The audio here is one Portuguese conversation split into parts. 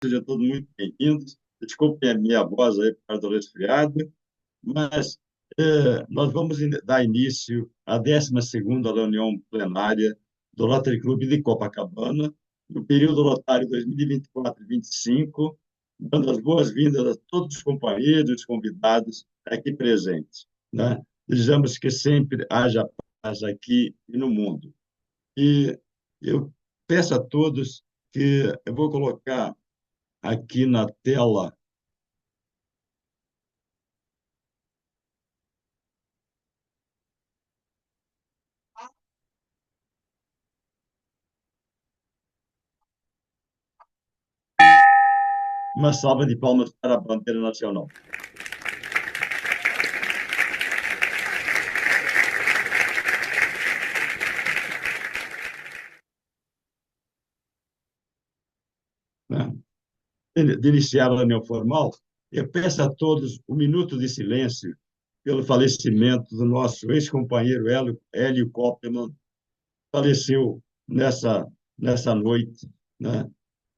sejam todos muito bem-vindos. Desculpem a minha voz aí por causa do resfriado, mas nós vamos dar início à 12ª reunião plenária do Rotary Clube de Copacabana, no período rotário 2024-25, dando as boas-vindas a todos os companheiros e convidados aqui presentes, né? Desejamos que sempre haja paz aqui e no mundo. E eu peço a todos que eu vou colocar aqui na tela uma salva de palmas para a bandeira nacional. Né? De iniciar a reunião formal, eu peço a todos um minuto de silêncio pelo falecimento do nosso ex-companheiro Hélio Koppelman, faleceu nessa noite, né?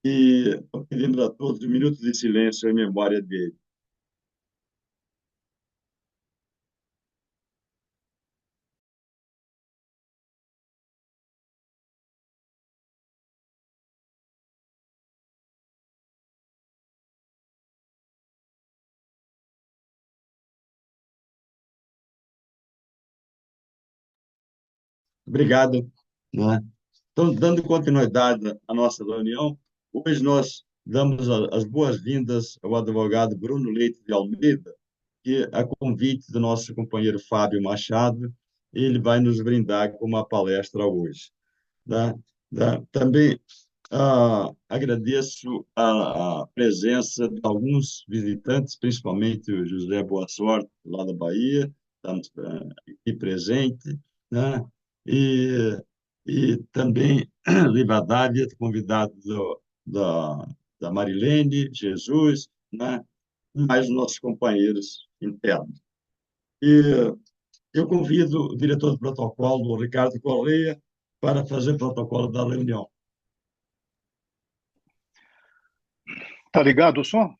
E pedimos a todos um minuto de silêncio em memória dele. Obrigado, né? Então, dando continuidade à nossa reunião, hoje nós damos as boas-vindas ao advogado Bruno Leite de Almeida, que, a convite do nosso companheiro Fábio Machado, ele vai nos brindar com uma palestra hoje. Né? Também agradeço a presença de alguns visitantes, principalmente o José Boa Sorte, lá da Bahia, estamos aqui presente, né? E, e também Rivadavia, convidado da Marilene, Jesus, né? Mais os nossos companheiros internos. E eu convido o diretor do protocolo, o Ricardo Correia, para fazer o protocolo da reunião. Tá ligado o som?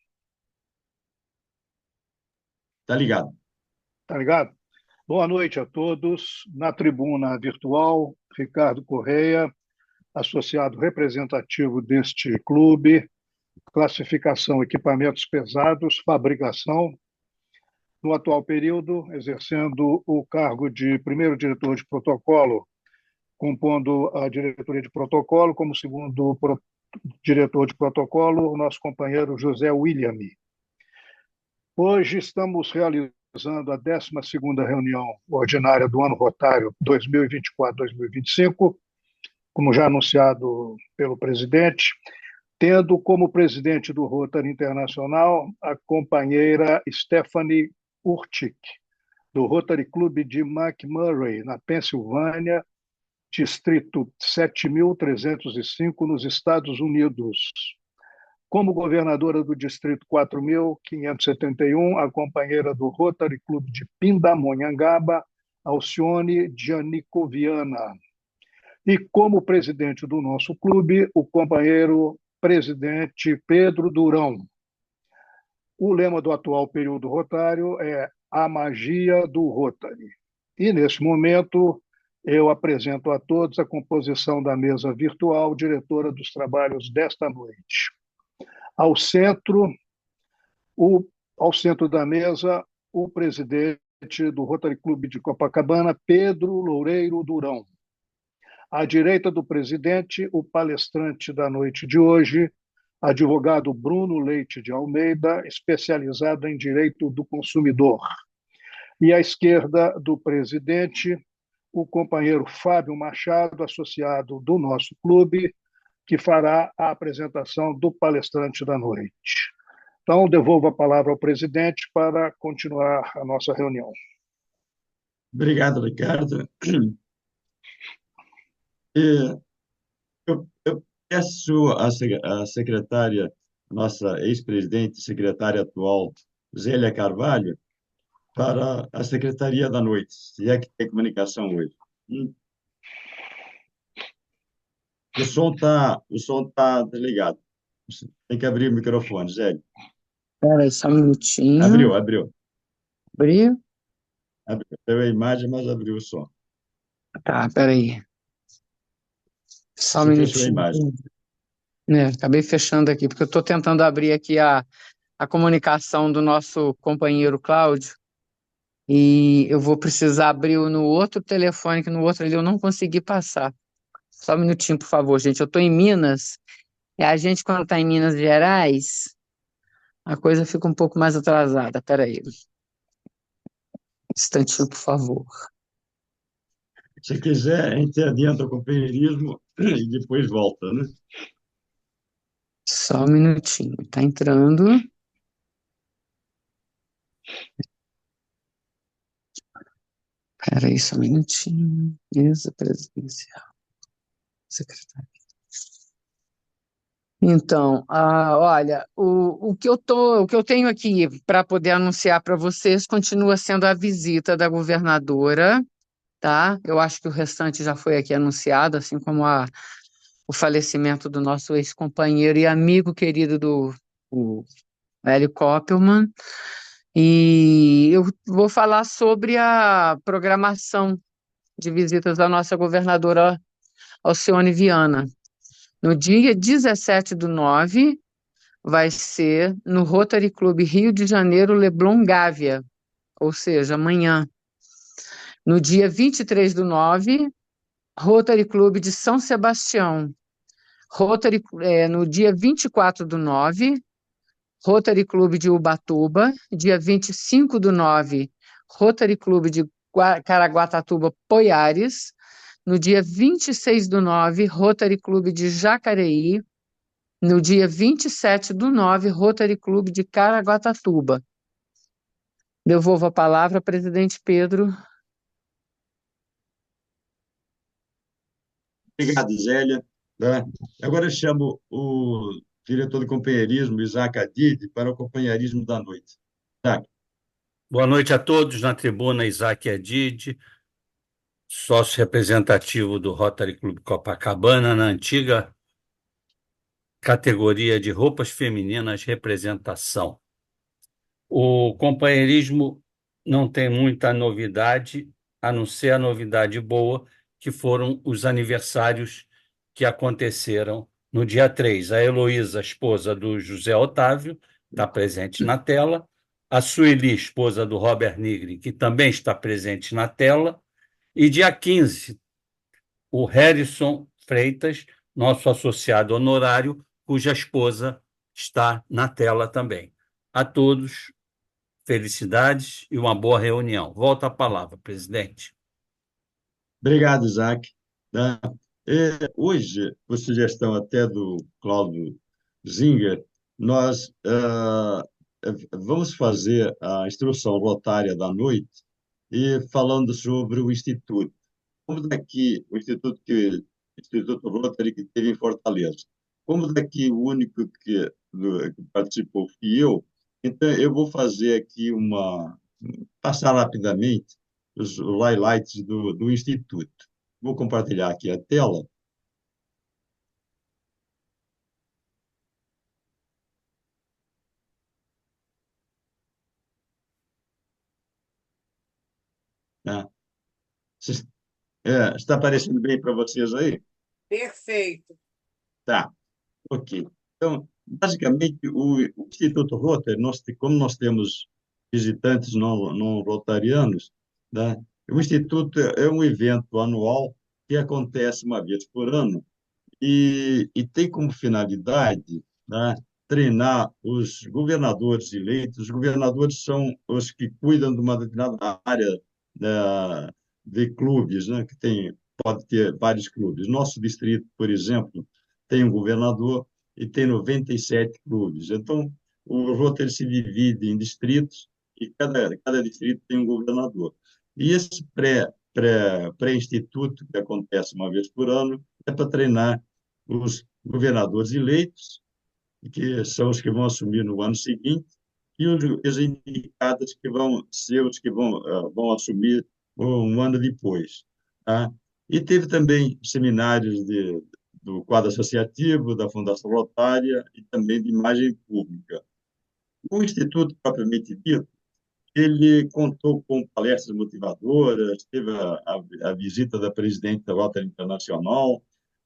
Tá ligado. Tá ligado? Boa noite a todos. Na tribuna virtual, Ricardo Correia, associado representativo deste clube, classificação equipamentos pesados, fabricação. No atual período, exercendo o cargo de primeiro diretor de protocolo, compondo a diretoria de protocolo, como segundo diretor de protocolo, o nosso companheiro José William. Hoje estamos realizando a 12ª reunião ordinária do ano rotário 2024-2025, como já anunciado pelo presidente, tendo como presidente do Rotary Internacional a companheira Stephanie Urtic, do Rotary Clube de McMurray, na Pensilvânia, distrito 7.305, nos Estados Unidos. Como governadora do Distrito 4.571, a companheira do Rotary Clube de Pindamonhangaba, Alcione Giannicoviana. E como presidente do nosso clube, o companheiro presidente Pedro Durão. O lema do atual período rotário é a magia do Rotary. E, neste momento, eu apresento a todos a composição da mesa virtual, diretora dos trabalhos desta noite. Ao centro da mesa, o presidente do Rotary Clube de Copacabana, Pedro Loureiro Durão. À direita do presidente, o palestrante da noite de hoje, advogado Bruno Leite de Almeida, especializado em direito do consumidor. E à esquerda do presidente, o companheiro Fábio Machado, associado do nosso clube, que fará a apresentação do palestrante da noite. Então, devolvo a palavra ao presidente para continuar a nossa reunião. Obrigado, Ricardo. Eu peço à secretária, nossa ex-presidente, secretária atual, Zélia Carvalho, para a secretaria da noite, se é que tem comunicação hoje. O som tá desligado. Tem que abrir o microfone, Zé. Espera aí só um minutinho. Abriu. Abriu? Abriu a imagem, mas abriu o som. Tá, espera aí. Só um Você fechou a minutinho. imagem. Acabei fechando aqui, porque eu estou tentando abrir aqui a comunicação do nosso companheiro Cláudio, e eu vou precisar abrir no outro telefone, que no outro ali eu não consegui passar. Só um minutinho, por favor, gente. Eu estou em Minas, e a gente, quando está em Minas Gerais, a coisa fica um pouco mais atrasada. Espera aí. Um instantinho, por favor. Se quiser, a gente adianta o companheirismo e depois volta, né? Só um minutinho. Está entrando. Espera aí, só um minutinho. Mesa presidencial. Secretário. Então, olha, o que eu tenho aqui para poder anunciar para vocês continua sendo a visita da governadora, tá? Eu acho que o restante já foi aqui anunciado, assim como o falecimento do nosso ex-companheiro e amigo querido o Hélio Koppelman. E eu vou falar sobre a programação de visitas da nossa governadora Alcione Viana. No dia 17/9, vai ser no Rotary Club Rio de Janeiro, Leblon Gávea, ou seja, amanhã. No dia 23/9, Rotary Club de São Sebastião. No dia 24/9, Rotary Club de Ubatuba. Dia 25/9, Rotary Club de Caraguatatuba, Poiares. No dia 26/9, Rotary Club de Jacareí. No dia 27/9, Rotary Clube de Caraguatatuba. Devolvo a palavra ao presidente Pedro. Obrigado, Zélia. Tá? Agora eu chamo o diretor de companheirismo, Isaac Adid, para o companheirismo da noite. Isaac. Boa noite a todos. Na tribuna, Isaac Adid, sócio representativo do Rotary Clube Copacabana, na antiga categoria de roupas femininas representação. O companheirismo não tem muita novidade, a não ser a novidade boa, que foram os aniversários que aconteceram no dia 3. A Heloísa, esposa do José Otávio, está presente na tela. A Sueli, esposa do Robert Nigri, que também está presente na tela. E dia 15, o Harrison Freitas, nosso associado honorário, cuja esposa está na tela também. A todos, felicidades e uma boa reunião. Volta a palavra, presidente. Obrigado, Isaac. Tá? Hoje, por sugestão até do Cláudio Zinger, nós vamos fazer a instrução rotária da noite e falando sobre o Instituto. Como daqui, o Instituto Rotary que teve em Fortaleza, como daqui o único que participou fui eu, então eu vou fazer aqui passar rapidamente os highlights do Instituto. Vou compartilhar aqui a tela. Né? Está aparecendo bem para vocês aí? Perfeito. Tá, ok. Então, basicamente, o Instituto Rotary, como nós temos visitantes não rotarianos, né? O Instituto é um evento anual que acontece uma vez por ano e tem como finalidade, né, treinar os governadores eleitos. Os governadores são os que cuidam de uma determinada área, né, de clubes, né, pode ter vários clubes. Nosso distrito, por exemplo, tem um governador e tem 97 clubes. Então, o Rotary se divide em distritos e cada distrito tem um governador. E esse pré-instituto, que acontece uma vez por ano, é para treinar os governadores eleitos, que são os que vão assumir no ano seguinte, e os indicados que vão ser os que vão assumir um ano depois. Tá? E teve também seminários do quadro associativo, da Fundação Rotária e também de imagem pública. O Instituto, propriamente dito, ele contou com palestras motivadoras, teve a visita da presidente da Rotary Internacional,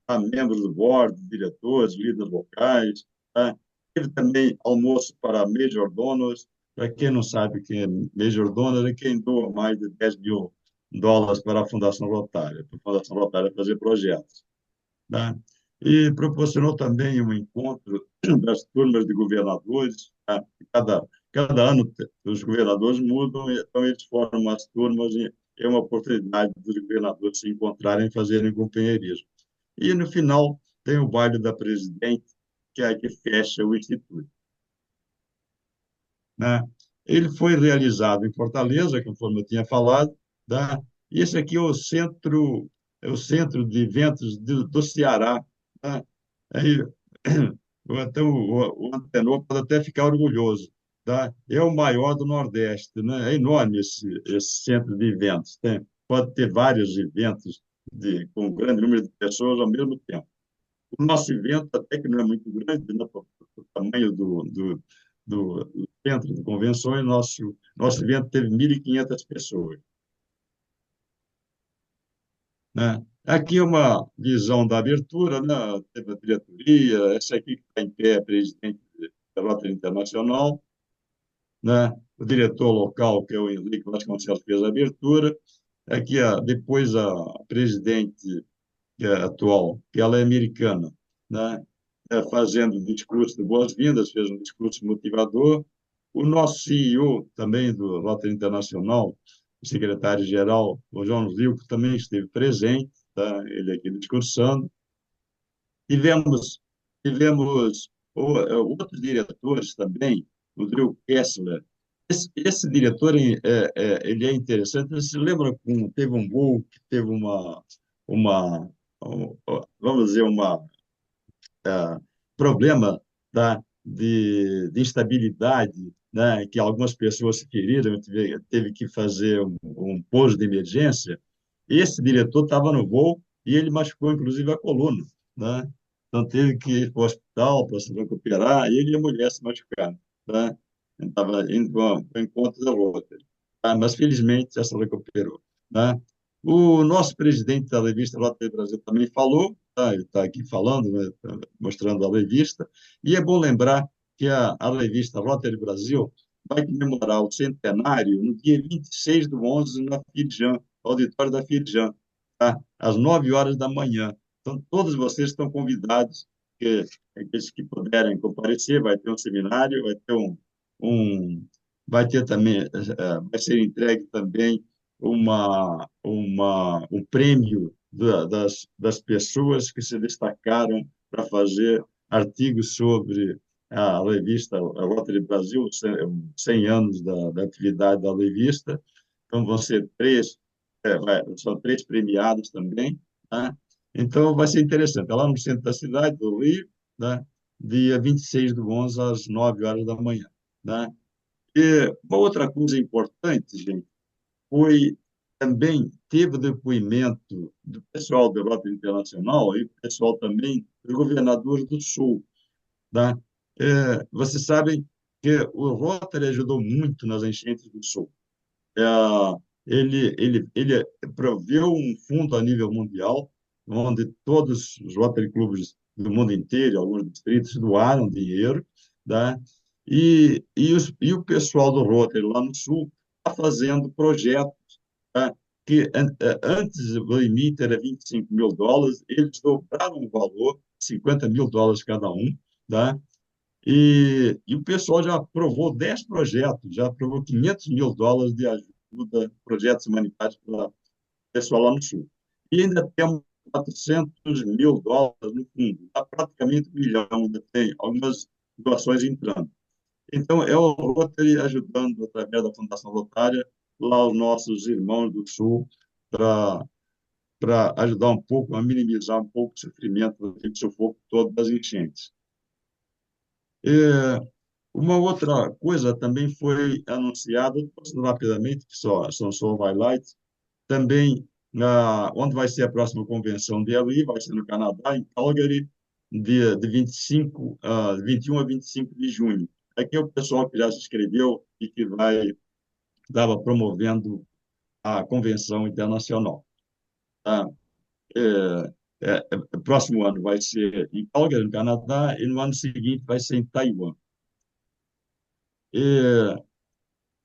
a membros do board, diretores, líderes locais, tá? Teve também almoço para major donors. Para quem não sabe quem é major donor, é quem doa mais de US$ 10 mil para a Fundação Rotária, para a Fundação Rotária fazer projetos, tá? E proporcionou também um encontro das turmas de governadores, tá? Cada ano os governadores mudam, então eles formam as turmas e é uma oportunidade dos governadores se encontrarem e fazerem companheirismo. E, no final, tem o baile da presidente, que é a que fecha o Instituto, né? Ele foi realizado em Fortaleza, conforme eu tinha falado, tá? E esse aqui é o centro de eventos do Ceará, tá? Aí, então, o Antenor pode até ficar orgulhoso, tá? É o maior do Nordeste, né? É enorme esse centro de eventos. Pode ter vários eventos com um grande número de pessoas ao mesmo tempo. O nosso evento, até que não é muito grande, né, por tamanho do centro de convenções, nosso evento teve 1.500 pessoas, né? Aqui é uma visão da abertura, né? Teve a diretoria, essa aqui que está em pé, é a presidente da Rotary Internacional, né? O diretor local, que é o Henrique Vasconcelos, fez a abertura. Aqui, depois, a presidente, que é atual, que ela é americana, né? Fazendo um discurso de boas-vindas, fez um discurso motivador. O nosso CEO também do Rotary Internacional, o secretário-geral, o João Zilco, também esteve presente, tá? Ele aqui discursando. Tivemos, tivemos outros diretores também, o Drew Kessler. Esse diretor ele é interessante. Você se lembra que teve um voo que teve uma, vamos dizer, problema, tá, de instabilidade, né, que algumas pessoas se feriram, teve que fazer um pouso de emergência. Esse diretor estava no voo e ele machucou, inclusive, a coluna, né? Então, teve que ir para o hospital para se recuperar, e ele e a mulher se machucaram, né? Estava indo para o encontro da outra, tá? Mas, felizmente, já se recuperou, né? O nosso presidente da revista Rotary Brasil também falou, tá? Ele está aqui falando, né? Tá mostrando a revista, e é bom lembrar que a revista Rotary Brasil vai comemorar o centenário no dia 26/11 na Firjan, auditório da Firjan, tá? Às 9 horas da manhã. Então, todos vocês estão convidados, aqueles que puderem comparecer, vai ter um seminário, um vai ter também, vai ser entregue também um prêmio das pessoas que se destacaram para fazer artigos sobre a revista Rotary Brasil, 100 anos da atividade da revista. Então, vão ser são três premiados também, tá? Então, vai ser interessante. É lá no centro da cidade, do Rio, né? Dia 26/11, às 9 horas da manhã, né? E uma outra coisa importante, gente, foi também teve o depoimento do pessoal da Europa Internacional e o pessoal também dos governadores do Sul, tá? Vocês sabem que o Rotary ajudou muito nas enchentes do Sul. É, ele proveu um fundo a nível mundial, onde todos os Rotary Clubes do mundo inteiro, alguns distritos, doaram dinheiro, tá? E o pessoal do Rotary lá no Sul está fazendo projetos, tá? Que antes o limite era US$ 25 mil, eles dobraram o valor, US$ 50 mil cada um, tá? E o pessoal já aprovou 10 projetos, já aprovou US$ 500 mil de ajuda, projetos humanitários para o pessoal lá no Sul. E ainda temos US$ 400 mil no fundo, está praticamente 1 milhão, ainda tem algumas doações entrando. Então, é o Rotary ajudando, através da Fundação Rotária, lá os nossos irmãos do Sul, para ajudar um pouco, a minimizar um pouco o sofrimento, o sufoco todo das enchentes. Uma outra coisa também foi anunciada, passando rapidamente, que são só highlights, também onde vai ser a próxima convenção dele, vai ser no Canadá, em Calgary, de 21 a 25 de junho. Aqui é o pessoal que já se inscreveu e que estava promovendo a convenção internacional. Tá? Próximo ano vai ser em Calgary, no Canadá, e no ano seguinte vai ser em Taiwan.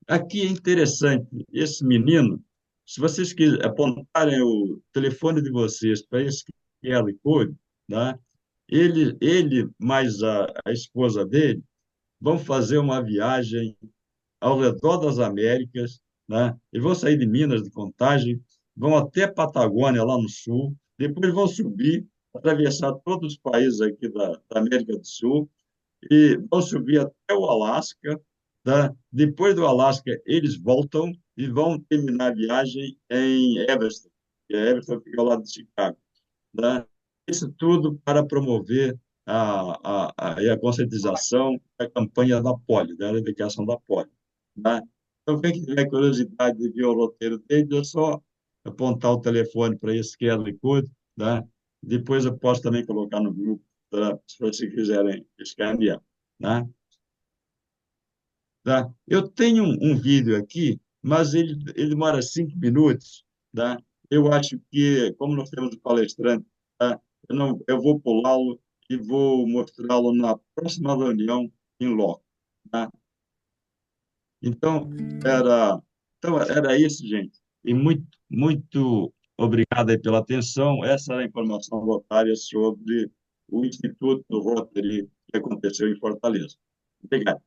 Aqui é interessante, esse menino, se vocês apontarem o telefone de vocês para esse QR Code, né, ele mais a esposa dele vão fazer uma viagem ao redor das Américas, né? Eles vão sair de Minas, de Contagem, vão até Patagônia, lá no sul, depois vão subir, atravessar todos os países aqui da América do Sul, e vão subir até o Alasca, tá? Depois do Alasca, eles voltam e vão terminar a viagem em Everest, que é Everest fica ao lado de Chicago, tá? Isso tudo para promover a conscientização, a campanha da polio, da erradicação da polio, tá? Então, quem tiver curiosidade de ver o roteiro dele, é só apontar o telefone para esse QR Code, tá? Depois eu posso também colocar no grupo, se vocês quiserem escanear, tá? Tá? Eu tenho um vídeo aqui, mas ele demora 5 minutos, tá? Eu acho que, como nós temos o palestrante, tá? Eu vou pulá-lo e vou mostrá-lo na próxima reunião em loco, tá? Então, era, era isso, gente. E muito obrigado aí pela atenção. Essa era a informação rotária sobre o Instituto Rotary que aconteceu em Fortaleza. Obrigado.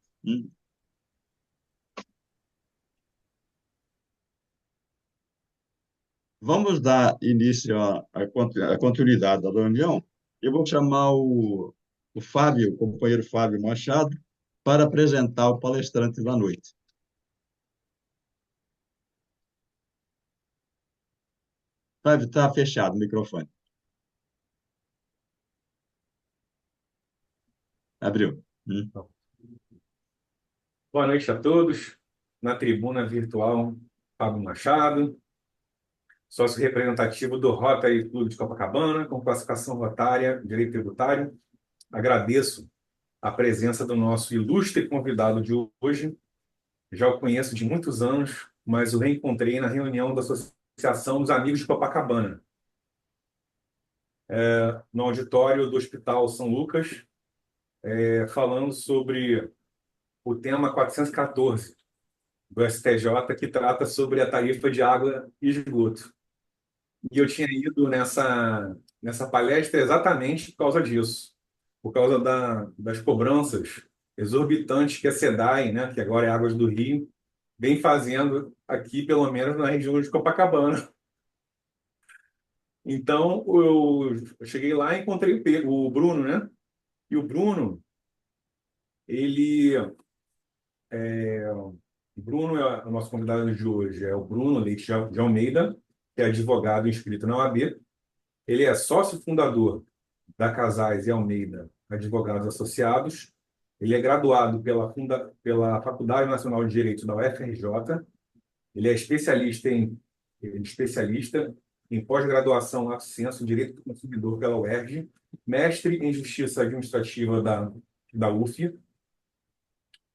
Vamos dar início à continuidade da reunião. Eu vou chamar o Fábio, o companheiro Fábio Machado, para apresentar o palestrante da noite. Fábio, está fechado o microfone. Abriu. Boa noite a todos. Na tribuna virtual, Fábio Machado, sócio representativo do Rotary Clube de Copacabana, com classificação rotária, direito tributário. Agradeço a presença do nosso ilustre convidado de hoje. Já o conheço de muitos anos, mas o reencontrei na reunião da Associação dos Amigos de Copacabana, no auditório do Hospital São Lucas, falando sobre o tema 414 do STJ, que trata sobre a tarifa de água e esgoto. E eu tinha ido nessa palestra exatamente por causa disso, por causa das cobranças exorbitantes que a SEDAI, né, que agora é Águas do Rio, vem fazendo aqui, pelo menos na região de Copacabana. Então, eu cheguei lá e encontrei o Bruno, né? E o Bruno, o Bruno é o nosso convidado de hoje, é o Bruno Leite de Almeida, que é advogado inscrito na OAB. Ele é sócio fundador da Casais e Almeida Advogados Associados. Ele é graduado pela Faculdade Nacional de Direito da UFRJ. Ele é especialista em pós-graduação lato sensu em Direito do Consumidor pela UERJ, mestre em Justiça Administrativa da UF.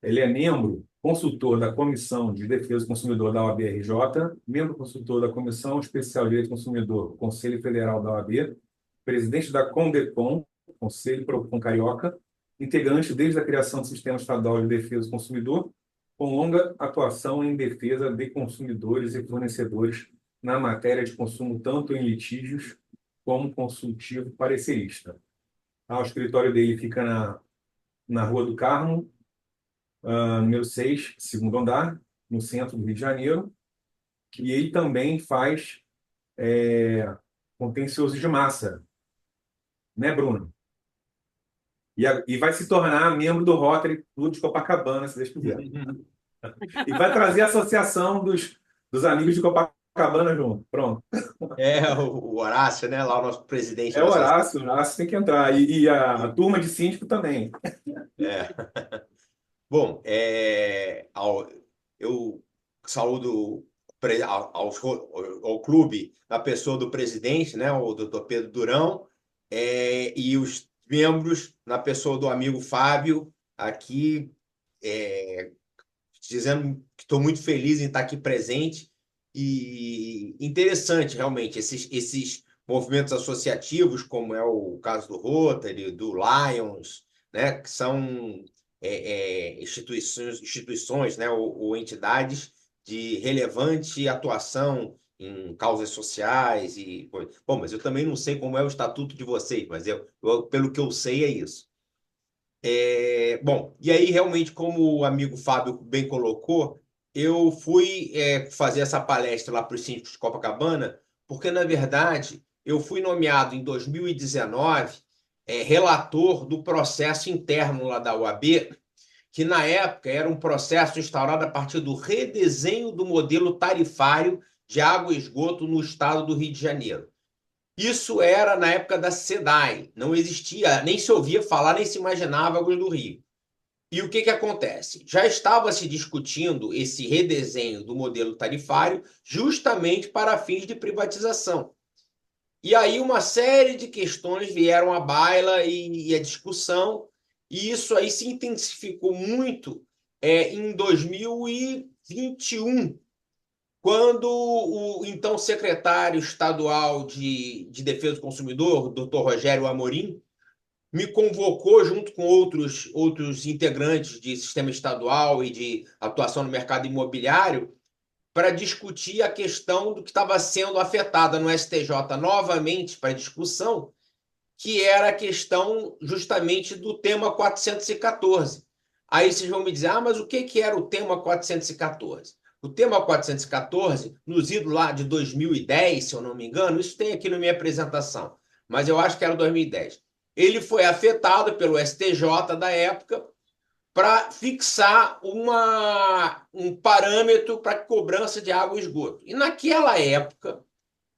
Ele é membro consultor da Comissão de Defesa do Consumidor da OAB-RJ, membro consultor da Comissão Especial de Direito do Consumidor, Conselho Federal da OAB, presidente da CONDECOM, Conselho Procon Carioca, integrante desde a criação do Sistema Estadual de Defesa do Consumidor, com longa atuação em defesa de consumidores e fornecedores na matéria de consumo, tanto em litígios como consultivo parecerista. O escritório dele fica na Rua do Carmo, número 6, segundo andar, no centro do Rio de Janeiro, e ele também faz contencioso de massa, né, Bruno? E vai se tornar membro do Rotary Clube de Copacabana, se Deus quiser. E vai trazer a associação dos amigos de Copacabana junto. Pronto. O Horácio, né? Lá o nosso presidente. O Horácio tem que entrar. E a turma de síndico também. Bom, eu saúdo ao clube na pessoa do presidente, né, o doutor Pedro Durão, e os membros na pessoa do amigo Fábio, aqui, dizendo que estou muito feliz em estar aqui presente. E interessante, realmente, esses movimentos associativos, como é o caso do Rotary, do Lions, né, que são instituições, né, ou entidades de relevante atuação em causas sociais. Bom, mas eu também não sei como é o estatuto de vocês, mas pelo que eu sei é isso. Bom, e aí realmente, como o amigo Fábio bem colocou, eu fui fazer essa palestra lá para os síndicos de Copacabana, porque, na verdade, eu fui nomeado em 2019 relator do processo interno lá da OAB, que na época era um processo instaurado a partir do redesenho do modelo tarifário de água e esgoto no estado do Rio de Janeiro. Isso era na época da SEDAI, não existia, nem se ouvia falar, nem se imaginava Águas do Rio. E o que acontece? Já estava se discutindo esse redesenho do modelo tarifário justamente para fins de privatização. E aí uma série de questões vieram à baila e a discussão, e isso aí se intensificou muito em 2021, quando o então secretário estadual de Defesa do Consumidor, o doutor Rogério Amorim, me convocou junto com outros integrantes de sistema estadual e de atuação no mercado imobiliário para discutir a questão do que estava sendo afetada no STJ novamente para discussão, que era a questão justamente do tema 414. Aí vocês vão me dizer, mas o que era o tema 414? O tema 414, nos idos lá de 2010, se eu não me engano, isso tem aqui na minha apresentação, mas eu acho que era 2010. Ele foi afetado pelo STJ da época para fixar um parâmetro para cobrança de água e esgoto. E naquela época,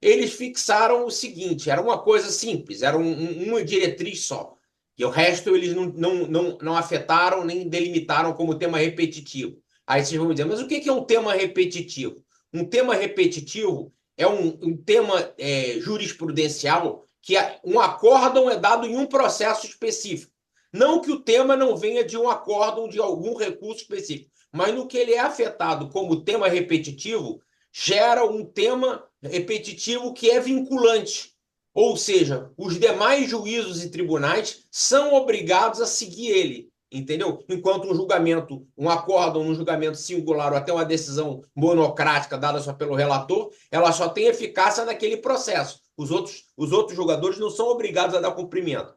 eles fixaram o seguinte, era uma coisa simples, era uma diretriz só. E o resto eles não afetaram nem delimitaram como tema repetitivo. Aí vocês vão me dizer, mas o que é um tema repetitivo? Um tema repetitivo é um tema jurisprudencial que um acórdão é dado em um processo específico. Não que o tema não venha de um acórdão de algum recurso específico, mas no que ele é afetado como tema repetitivo, gera um tema repetitivo que é vinculante. Ou seja, os demais juízos e tribunais são obrigados a seguir ele, entendeu? Enquanto um acórdão, um julgamento singular ou até uma decisão monocrática dada só pelo relator, ela só tem eficácia naquele processo. Os outros julgadores não são obrigados a dar cumprimento.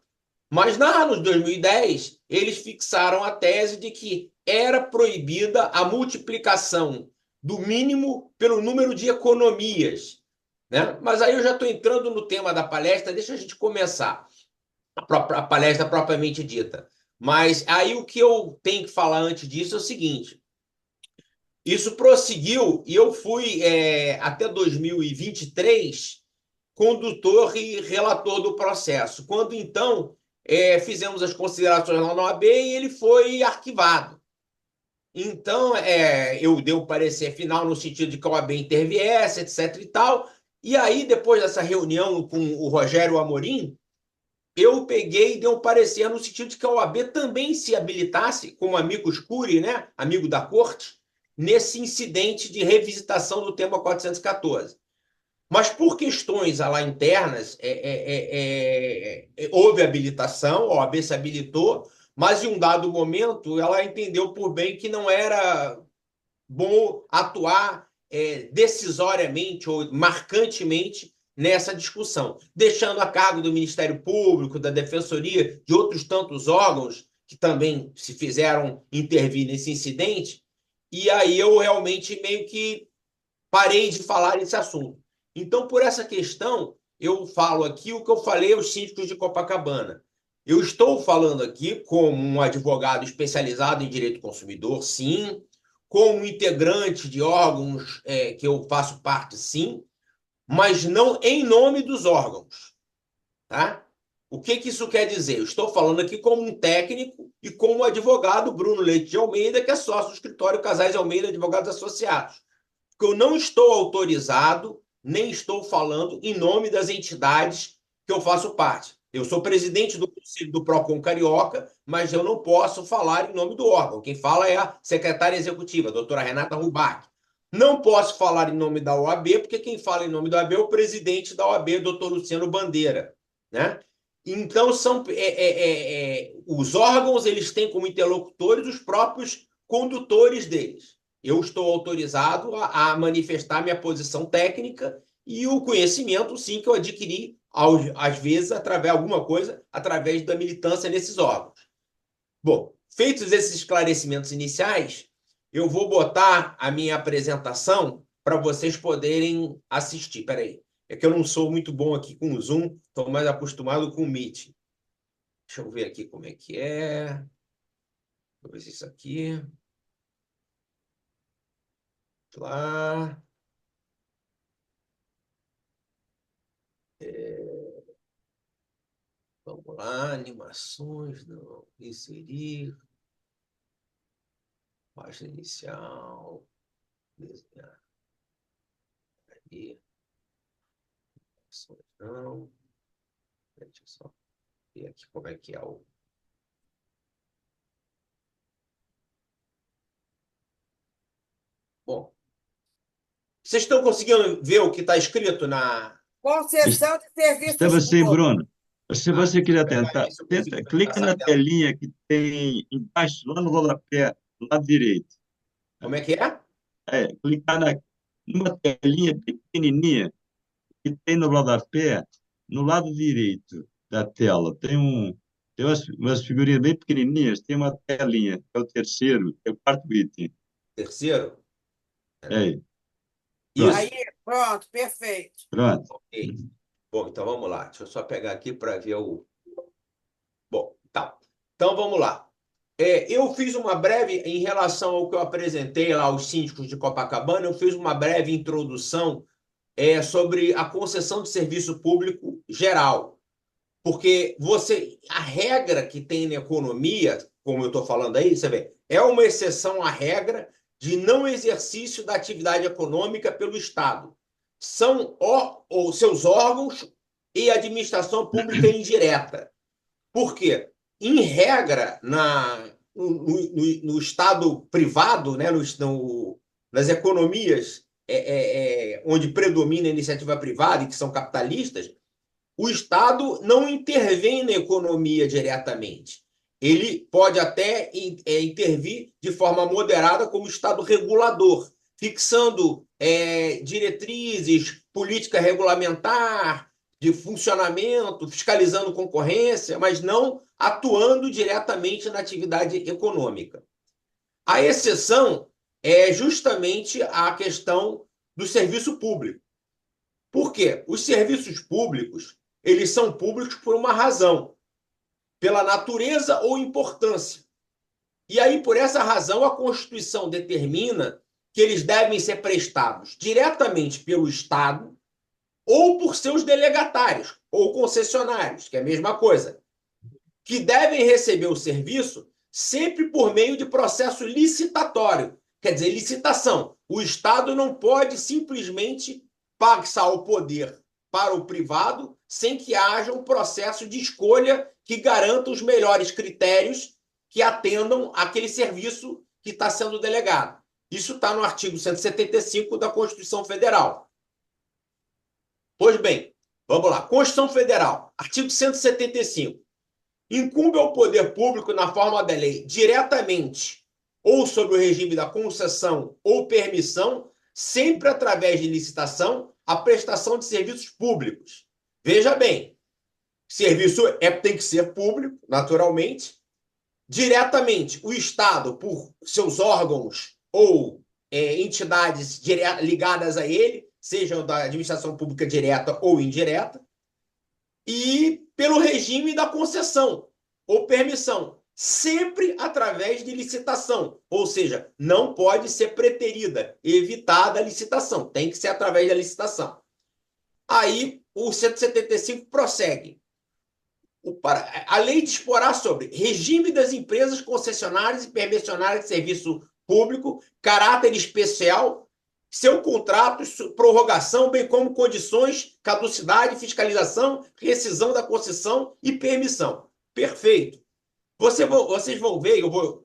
Mas nos 2010, eles fixaram a tese de que era proibida a multiplicação do mínimo pelo número de economias, né? Mas aí eu já estou entrando no tema da palestra, deixa a gente começar a palestra propriamente dita. Mas aí o que eu tenho que falar antes disso é o seguinte, isso prosseguiu e eu fui até 2023 condutor e relator do processo, quando então fizemos as considerações lá na OAB e ele foi arquivado. Então, eu dei o parecer final no sentido de que a OAB interviesse, etc. e tal. E aí, depois dessa reunião com o Rogério Amorim, eu peguei e dei um parecer no sentido de que a OAB também se habilitasse, como amicus curiae, né, amigo da corte, nesse incidente de revisitação do tema 414. Mas por questões lá internas, houve habilitação, a OAB se habilitou, mas em um dado momento ela entendeu por bem que não era bom atuar decisoriamente ou marcantemente nessa discussão, deixando a cargo do Ministério Público, da Defensoria, de outros tantos órgãos que também se fizeram intervir nesse incidente, e aí eu realmente meio que parei de falar esse assunto. Então, por essa questão, eu falo aqui o que eu falei aos síndicos de Copacabana. Eu estou falando aqui como um advogado especializado em direito do consumidor, sim, como integrante de órgãos que eu faço parte, sim, mas não em nome dos órgãos. Tá? O que isso quer dizer? Eu estou falando aqui como um técnico e como advogado Bruno Leite de Almeida, que é sócio do escritório Casais Almeida Advogados Associados. porque eu não estou autorizado, nem estou falando em nome das entidades que eu faço parte. Eu sou presidente do Conselho do Procon Carioca, mas eu não posso falar em nome do órgão. Quem fala é a secretária executiva, a doutora Renata Rubach. Não posso falar em nome da OAB, porque quem fala em nome da OAB é o presidente da OAB, doutor Luciano Bandeira, né? Então, os órgãos eles têm como interlocutores os próprios condutores deles. Eu estou autorizado a manifestar minha posição técnica e o conhecimento, sim, que eu adquiri, às vezes, através da militância nesses órgãos. Bom, feitos esses esclarecimentos iniciais, eu vou botar a minha apresentação para vocês poderem assistir. Espera aí. É que eu não sou muito bom aqui com o Zoom, estou mais acostumado com o Meet. Deixa eu ver aqui como é que é. Vou ver se isso aqui. Lá. Vamos lá, animações, não. Inserir. Página inicial. Desenhar. Aí. Não. Deixa eu só ver aqui como é que é o. Bom, vocês estão conseguindo ver o que está escrito na. Concessão de Estava serviços assim, públicos. Bruno. Se você quiser Pegar tentar, aqui, se eu consigo pegar clica essa na tela. telinha que tem embaixo, lá no rodapé, do lado direito. Como é que é? Clicar numa telinha bem pequenininha que tem no rodapé, no lado direito da tela. Tem umas figurinhas bem pequenininhas, tem uma telinha, que é o terceiro, é o quarto item. Terceiro? É, pronto, Isso. Aí, pronto, perfeito. pronto. Ok. Bom, então vamos lá. Deixa eu só pegar aqui para ver o. Bom, tá. Então vamos lá. Eu fiz uma breve, em relação ao que eu apresentei lá aos síndicos de Copacabana, eu fiz uma breve introdução sobre a concessão de serviço público geral. Porque a regra que tem na economia, como eu estou falando aí, você vê, é uma exceção à regra de não exercício da atividade econômica pelo Estado. São os seus órgãos e administração pública indireta. Por quê? Em regra, no Estado privado, né, nas economias onde predomina a iniciativa privada e que são capitalistas, o Estado não intervém na economia diretamente. Ele pode até intervir de forma moderada como Estado regulador, fixando diretrizes, política regulamentar, de funcionamento, fiscalizando concorrência, mas não atuando diretamente na atividade econômica. A exceção é justamente a questão do serviço público. Por quê? Os serviços públicos, eles são públicos por uma razão, pela natureza ou importância. E aí, por essa razão, a Constituição determina que eles devem ser prestados diretamente pelo Estado ou por seus delegatários ou concessionários, que é a mesma coisa, que devem receber o serviço sempre por meio de processo licitatório, quer dizer, licitação. O Estado não pode simplesmente passar o poder para o privado sem que haja um processo de escolha que garanta os melhores critérios que atendam aquele serviço que está sendo delegado. Isso está no artigo 175 da Constituição Federal. Pois bem, vamos lá. Constituição Federal, artigo 175. Incumbe ao poder público, na forma da lei, diretamente ou sob o regime da concessão ou permissão, sempre através de licitação, a prestação de serviços públicos. Veja bem, serviço tem que ser público, naturalmente. Diretamente, o Estado, por seus órgãos ou entidades ligadas a ele, sejam da administração pública direta ou indireta, e pelo regime da concessão ou permissão, sempre através de licitação, ou seja, não pode ser preterida, evitada a licitação, tem que ser através da licitação. Aí o 175 prossegue. A lei disporá sobre regime das empresas concessionárias e permissionárias de serviço público, caráter especial, seu contrato, prorrogação, bem como condições, caducidade, fiscalização, rescisão da concessão e permissão. Perfeito. Vocês vão ver,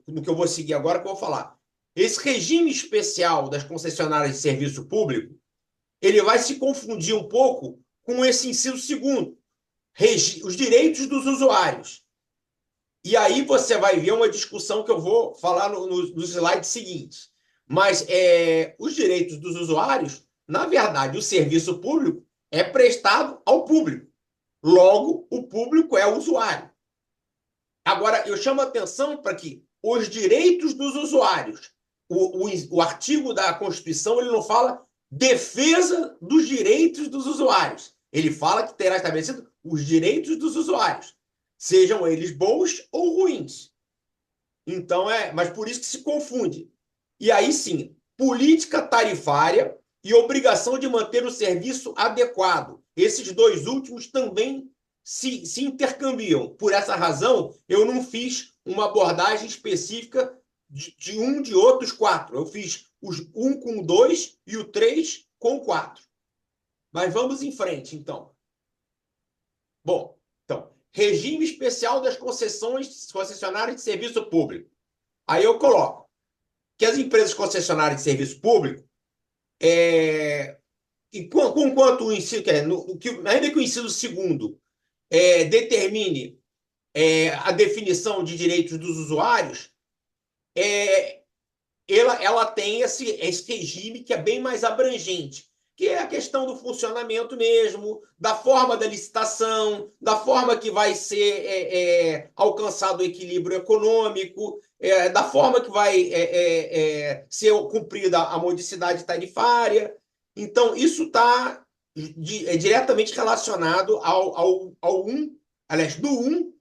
no que eu vou seguir agora, que eu vou falar. Esse regime especial das concessionárias de serviço público, ele vai se confundir um pouco com esse inciso segundo, os direitos dos usuários. E aí você vai ver uma discussão que eu vou falar nos slides seguintes. Mas os direitos dos usuários, na verdade, o serviço público é prestado ao público. Logo, o público é o usuário. Agora, eu chamo a atenção para que os direitos dos usuários, o artigo da Constituição, ele não fala defesa dos direitos dos usuários. Ele fala que terá estabelecido os direitos dos usuários, sejam eles bons ou ruins. Então, mas por isso que se confunde. E aí sim, política tarifária e obrigação de manter o serviço adequado. Esses dois últimos também se intercambiam. Por essa razão, eu não fiz uma abordagem específica de um de outros quatro. Eu fiz os 1 com o 2 e o 3 com o 4. Mas vamos em frente, então. Bom, então, regime especial das concessionárias de serviço público. Aí eu coloco que as empresas concessionárias de serviço público, enquanto o inciso, ainda que o inciso segundo determine a definição de direitos dos usuários, ela tem esse regime que é bem mais abrangente, que é a questão do funcionamento mesmo, da forma da licitação, da forma que vai ser alcançado o equilíbrio econômico, da forma que vai ser cumprida a modicidade tarifária. Então, isso está diretamente relacionado ao 1, aliás, do 1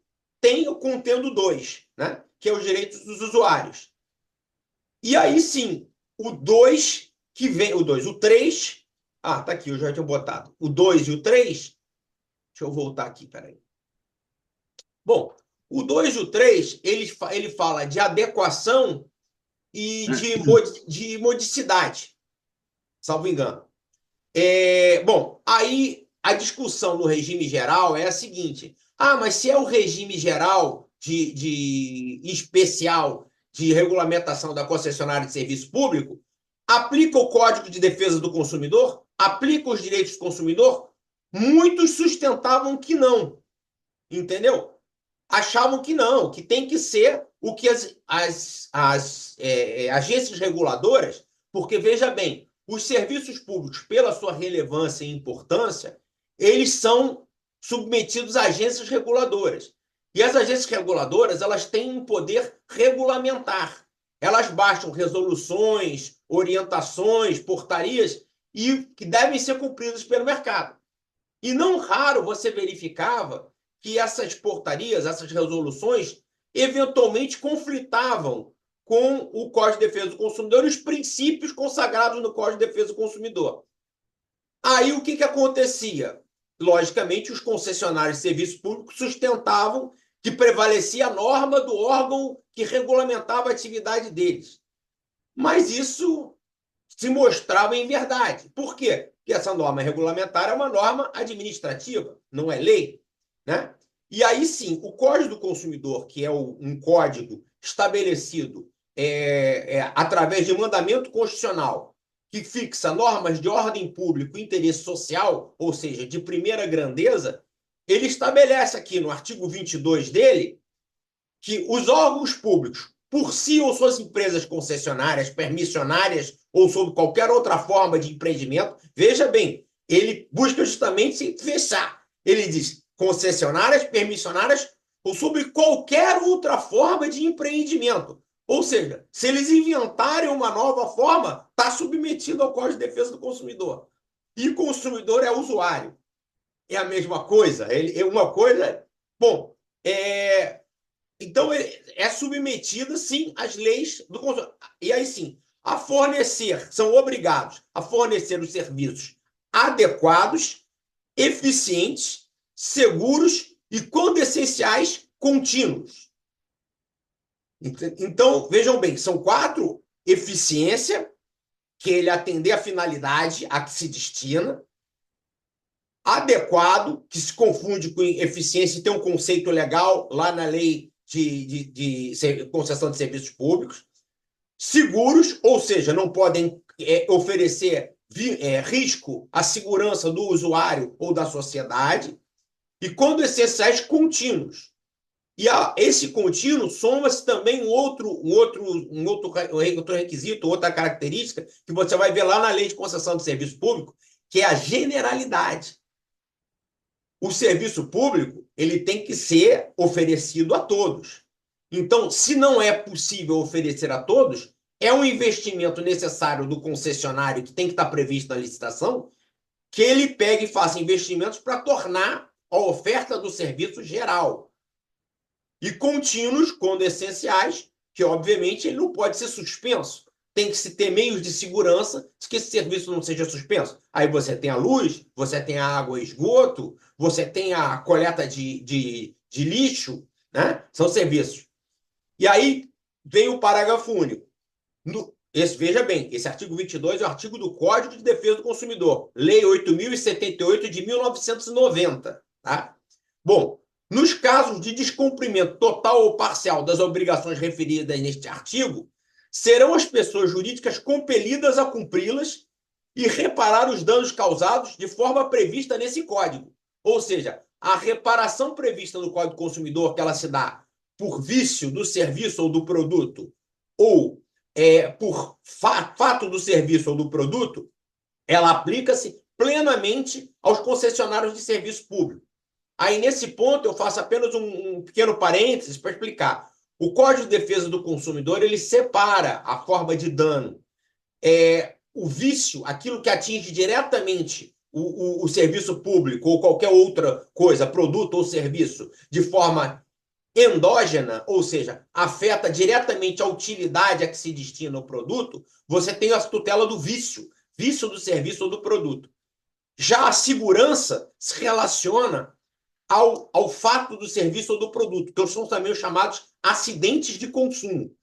contendo o 2, né? Que é os direitos dos usuários. E aí sim, o 2 que vem, o 3, tá aqui, eu já tinha botado. O 2 e o 3, deixa eu voltar aqui, peraí. Bom, o 2 e o 3, ele fala de adequação e de modicidade, salvo engano. Bom, aí a discussão no regime geral é a seguinte: mas se é o regime geral de especial de regulamentação da concessionária de serviço público, aplica o Código de Defesa do Consumidor? Aplica os direitos do consumidor? Muitos sustentavam que não, entendeu? Achavam que não, que tem que ser o que as agências reguladoras, porque, veja bem, os serviços públicos, pela sua relevância e importância, eles são submetidos a agências reguladoras. E as agências reguladoras, elas têm um poder regulamentar. Elas baixam resoluções, orientações, portarias, e que devem ser cumpridas pelo mercado. E não raro você verificava que essas portarias, essas resoluções, eventualmente conflitavam com o Código de Defesa do Consumidor e os princípios consagrados no Código de Defesa do Consumidor. Aí o que acontecia? Logicamente, os concessionários de serviço público sustentavam que prevalecia a norma do órgão que regulamentava a atividade deles. Mas isso se mostrava em verdade. Por quê? Porque essa norma regulamentar é uma norma administrativa, não é lei, né? E aí sim, o Código do Consumidor, que é um código estabelecido através de mandamento constitucional, que fixa normas de ordem pública e interesse social, ou seja, de primeira grandeza, ele estabelece aqui no artigo 22 dele que os órgãos públicos, por si ou suas empresas concessionárias, permissionárias ou sob qualquer outra forma de empreendimento, veja bem, ele busca justamente se fechar. Ele diz concessionárias, permissionárias ou sob qualquer outra forma de empreendimento. Ou seja, se eles inventarem uma nova forma, está submetido ao Código de Defesa do Consumidor. E o consumidor é usuário. É a mesma coisa. Uma coisa... Bom, então é submetido, sim, às leis do consumidor. E aí, sim, são obrigados a fornecer os serviços adequados, eficientes, seguros e, quando essenciais, contínuos. Então, vejam bem, são 4: eficiência, que ele atender a finalidade a que se destina, adequado, que se confunde com eficiência e tem um conceito legal lá na lei de concessão de serviços públicos, seguros, ou seja, não podem oferecer risco à segurança do usuário ou da sociedade, e quando essenciais, contínuos. E esse contínuo soma-se também um outro requisito, outra característica, que você vai ver lá na lei de concessão de serviço público, que é a generalidade. O serviço público ele tem que ser oferecido a todos. Então, se não é possível oferecer a todos, é um investimento necessário do concessionário, que tem que estar previsto na licitação, que ele pegue e faça investimentos para tornar a oferta do serviço geral. E contínuos, quando essenciais, que obviamente ele não pode ser suspenso. Tem que se ter meios de segurança de que esse serviço não seja suspenso. Aí você tem a luz, você tem a água e esgoto, você tem a coleta de lixo, né? São serviços. E aí vem o parágrafo único. Veja bem, esse artigo 22 é o artigo do Código de Defesa do Consumidor, Lei 8.078 de 1990. Tá? Bom, nos casos de descumprimento total ou parcial das obrigações referidas neste artigo, serão as pessoas jurídicas compelidas a cumpri-las e reparar os danos causados de forma prevista nesse Código. Ou seja, a reparação prevista no Código do Consumidor, que ela se dá por vício do serviço ou do produto, ou por fato do serviço ou do produto, ela aplica-se plenamente aos concessionários de serviço público. Aí, nesse ponto, eu faço apenas um pequeno parênteses para explicar. O Código de Defesa do Consumidor, ele separa a forma de dano. O vício, aquilo que atinge diretamente o serviço público ou qualquer outra coisa, produto ou serviço, de forma endógena, ou seja, afeta diretamente a utilidade a que se destina o produto, você tem a tutela do vício do serviço ou do produto. Já a segurança se relaciona ao fato do serviço ou do produto, que são também os chamados acidentes de consumo.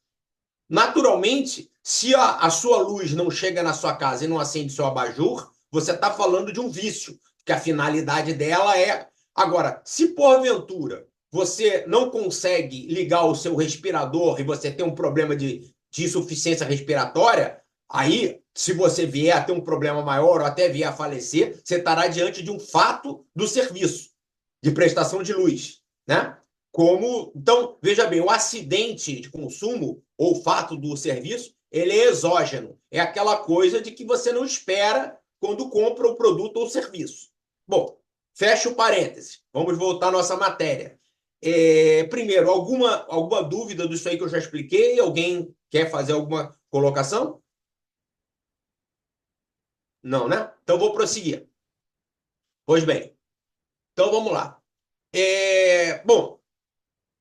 Naturalmente, se a sua luz não chega na sua casa e não acende seu abajur, você está falando de um vício, que a finalidade dela é... Agora, se porventura você não consegue ligar o seu respirador e você tem um problema de insuficiência respiratória, aí, se você vier a ter um problema maior ou até vier a falecer, você estará diante de um fato do serviço de prestação de luz, né? Então, veja bem, o acidente de consumo ou fato do serviço, ele é exógeno. É aquela coisa de que você não espera quando compra o produto ou serviço. Bom, fecha o parêntese. Vamos voltar à nossa matéria. Primeiro, alguma dúvida disso aí que eu já expliquei? Alguém quer fazer alguma colocação? Não, né? Então, vou prosseguir. Pois bem. Então, vamos lá. Bom,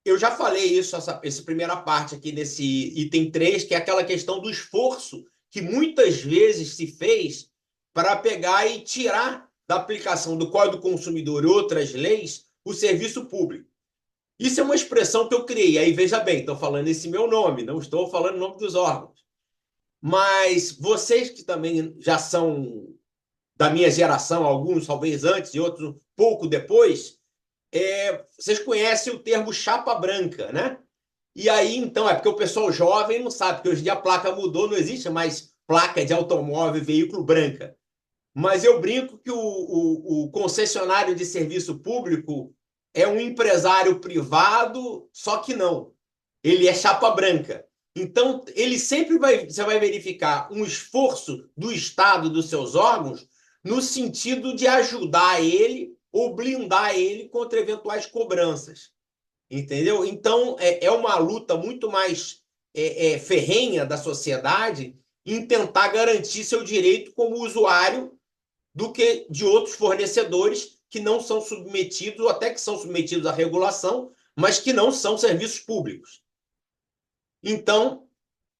eu já falei isso, essa primeira parte aqui nesse item 3, que é aquela questão do esforço que muitas vezes se fez para pegar e tirar da aplicação do Código do Consumidor e outras leis o serviço público. Isso é uma expressão que eu criei. Aí, veja bem, estou falando esse meu nome, não estou falando o nome dos órgãos. Mas vocês que também já são da minha geração, alguns talvez antes e outros pouco depois, vocês conhecem o termo chapa branca, né? E aí, então, porque o pessoal jovem não sabe, porque hoje em dia a placa mudou, não existe mais placa de automóvel, veículo branca. Mas eu brinco que o concessionário de serviço público é um empresário privado, só que não. Ele é chapa branca. Então, ele sempre você vai verificar um esforço do Estado, dos seus órgãos, no sentido de ajudar ele ou blindar ele contra eventuais cobranças. Entendeu? Então, é uma luta muito mais ferrenha da sociedade em tentar garantir seu direito como usuário do que de outros fornecedores que não são submetidos, ou até que são submetidos à regulação, mas que não são serviços públicos. Então,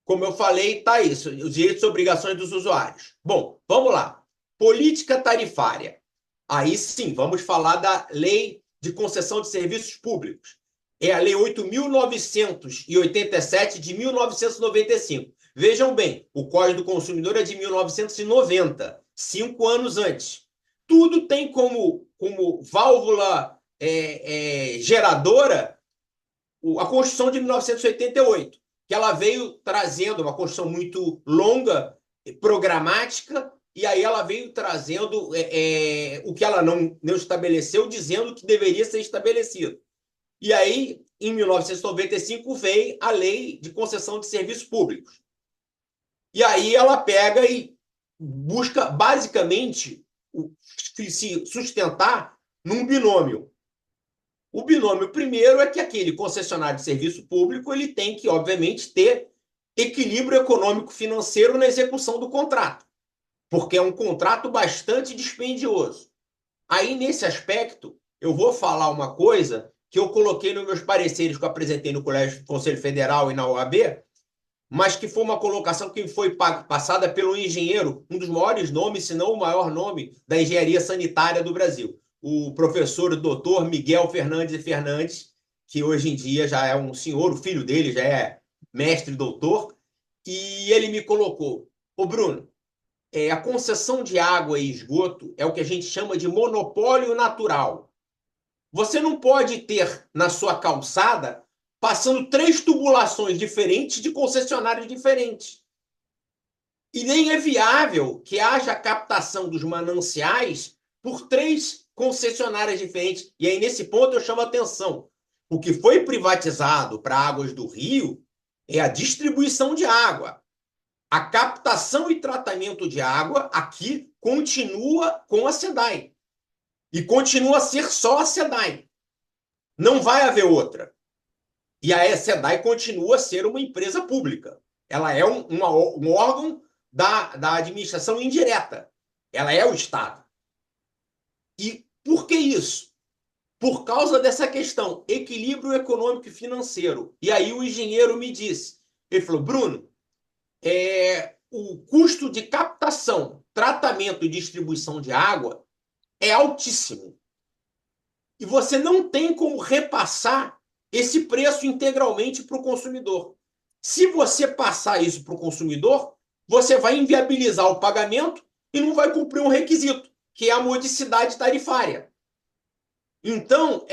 como eu falei, está isso, os direitos e obrigações dos usuários. Bom, vamos lá. Política tarifária. Aí sim, vamos falar da Lei de Concessão de Serviços Públicos. É a Lei 8.987 de 1995. Vejam bem, o Código do Consumidor é de 1990, 5 anos antes. Tudo tem como válvula geradora a Constituição de 1988, que ela veio trazendo uma Constituição muito longa, programática, e aí ela veio trazendo o que ela não estabeleceu, dizendo que deveria ser estabelecido. E aí, em 1995, veio a Lei de Concessão de Serviços Públicos. E aí ela pega e busca, basicamente, se sustentar num binômio. O binômio primeiro é que aquele concessionário de serviço público ele tem que, obviamente, ter equilíbrio econômico-financeiro na execução do contrato, porque é um contrato bastante dispendioso. Aí, nesse aspecto, eu vou falar uma coisa que eu coloquei nos meus pareceres que eu apresentei no Conselho Federal e na OAB, mas que foi uma colocação que foi passada pelo engenheiro, um dos maiores nomes, se não o maior nome da engenharia sanitária do Brasil, o professor doutor Miguel Fernandes Fernandes, que hoje em dia já é um senhor, o filho dele já é mestre doutor, e ele me colocou: ô Bruno, a concessão de água e esgoto é o que a gente chama de monopólio natural. Você não pode ter na sua calçada passando 3 tubulações diferentes de concessionários diferentes. E nem é viável que haja captação dos mananciais por 3 concessionárias diferentes. E aí, nesse ponto, eu chamo a atenção. O que foi privatizado para Águas do Rio é a distribuição de água. A captação e tratamento de água aqui continua com a SEDAI. E continua a ser só a SEDAI. Não vai haver outra. E a SEDAI continua a ser uma empresa pública. Ela é um órgão da administração indireta. Ela é o Estado. E por que isso? Por causa dessa questão, equilíbrio econômico e financeiro. E aí o engenheiro me disse, ele falou: Bruno, o custo de captação, tratamento e distribuição de água é altíssimo. E você não tem como repassar esse preço integralmente para o consumidor. Se você passar isso para o consumidor, você vai inviabilizar o pagamento e não vai cumprir um requisito, que é a modicidade tarifária. Então,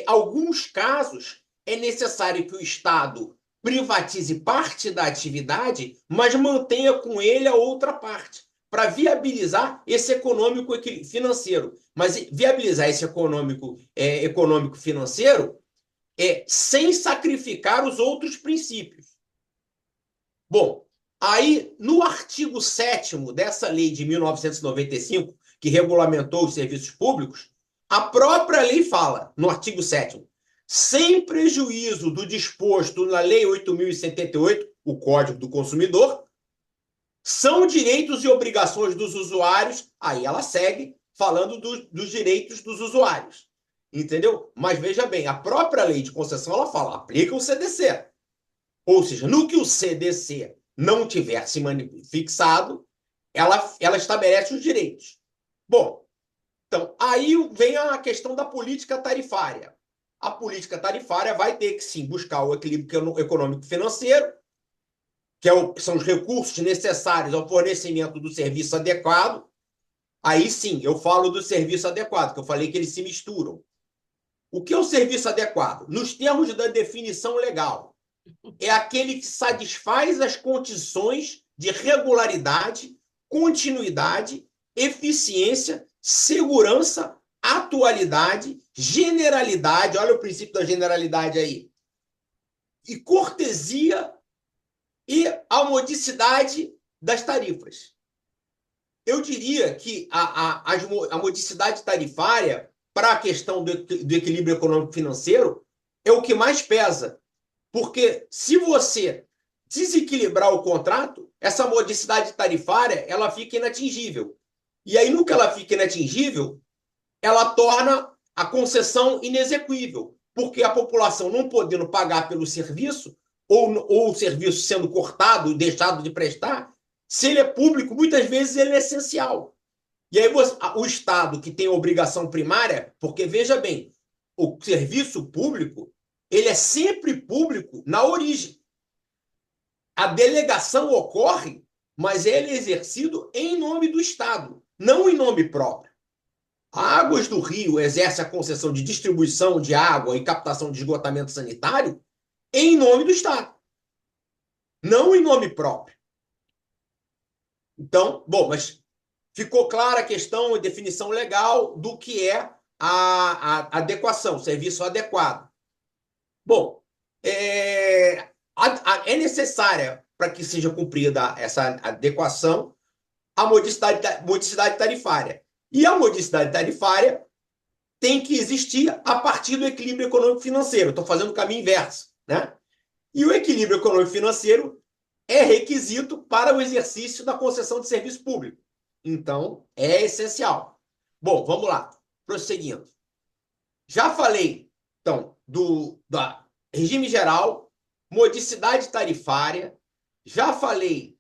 alguns casos, é necessário que o Estado privatize parte da atividade, mas mantenha com ele a outra parte, para viabilizar esse econômico financeiro. Mas viabilizar esse econômico financeiro sem sacrificar os outros princípios. Bom, aí no artigo 7º dessa lei de 1995, que regulamentou os serviços públicos, a própria lei fala, no artigo 7º, sem prejuízo do disposto na Lei 8.078, o Código do Consumidor, são direitos e obrigações dos usuários, aí ela segue falando dos direitos dos usuários. Entendeu? Mas veja bem, a própria lei de concessão, ela fala, aplica o CDC. Ou seja, no que o CDC não tiver se fixado, ela estabelece os direitos. Bom, então, aí vem a questão da política tarifária. A política tarifária vai ter que, sim, buscar o equilíbrio econômico-financeiro, que são os recursos necessários ao fornecimento do serviço adequado. Aí, sim, eu falo do serviço adequado, que eu falei que eles se misturam. O que é o serviço adequado? Nos termos da definição legal, é aquele que satisfaz as condições de regularidade, continuidade, eficiência, segurança, atualidade, generalidade, olha o princípio da generalidade aí, e cortesia e a modicidade das tarifas. Eu diria que a modicidade tarifária para a questão do equilíbrio econômico-financeiro é o que mais pesa. Porque se você desequilibrar o contrato, essa modicidade tarifária ela fica inatingível. E aí, no que ela fica inatingível, ela torna a concessão inexequível. Porque a população não podendo pagar pelo serviço, ou o serviço sendo cortado, deixado de prestar, se ele é público, muitas vezes ele é essencial. E aí o Estado, que tem a obrigação primária, porque, veja bem, o serviço público, ele é sempre público na origem. a delegação ocorre, mas ele é exercido em nome do Estado, não em nome próprio. A Águas do Rio exerce a concessão de distribuição de água e captação de esgotamento sanitário em nome do Estado, não em nome próprio. Então, bom, mas ficou clara a questão e definição legal do que é a adequação, serviço adequado. Bom, é necessária, para que seja cumprida essa adequação, a modicidade tarifária. E a modicidade tarifária tem que existir a partir do equilíbrio econômico-financeiro. Estou fazendo o caminho inverso, né? E o equilíbrio econômico-financeiro é requisito para o exercício da concessão de serviço público. Então, é essencial. Bom, vamos lá. Prosseguindo. Já falei, então, do regime geral, modicidade tarifária, já falei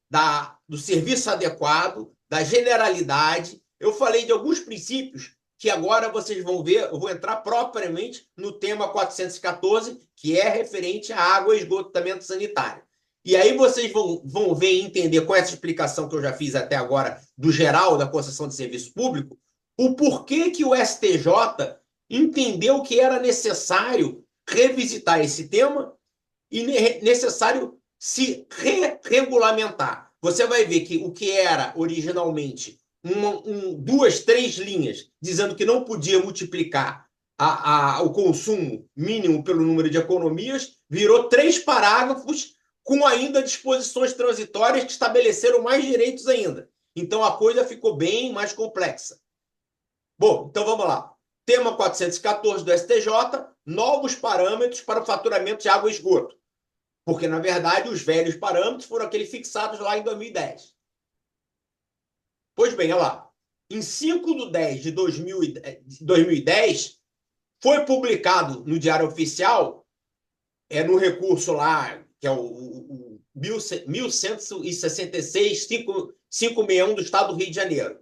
do serviço adequado, da generalidade, eu falei de alguns princípios que agora vocês vão ver, eu vou entrar propriamente no tema 414, que é referente à água e esgotamento sanitário. E aí vocês vão ver e entender com essa explicação que eu já fiz até agora do geral da concessão de serviço público, o porquê que o STJ entendeu que era necessário revisitar esse tema e necessário se regulamentar. Você vai ver que o que era originalmente duas, três linhas dizendo que não podia multiplicar o consumo mínimo pelo número de economias, virou 3 parágrafos com ainda disposições transitórias que estabeleceram mais direitos ainda. Então, a coisa ficou bem mais complexa. Bom, então vamos lá. Tema 414 do STJ, novos parâmetros para o faturamento de água e esgoto. Porque, na verdade, os velhos parâmetros foram aqueles fixados lá em 2010. Pois bem, olha lá. Em 5/10/2010, foi publicado no Diário Oficial, no recurso lá, que é o 1166-561 do Estado do Rio de Janeiro.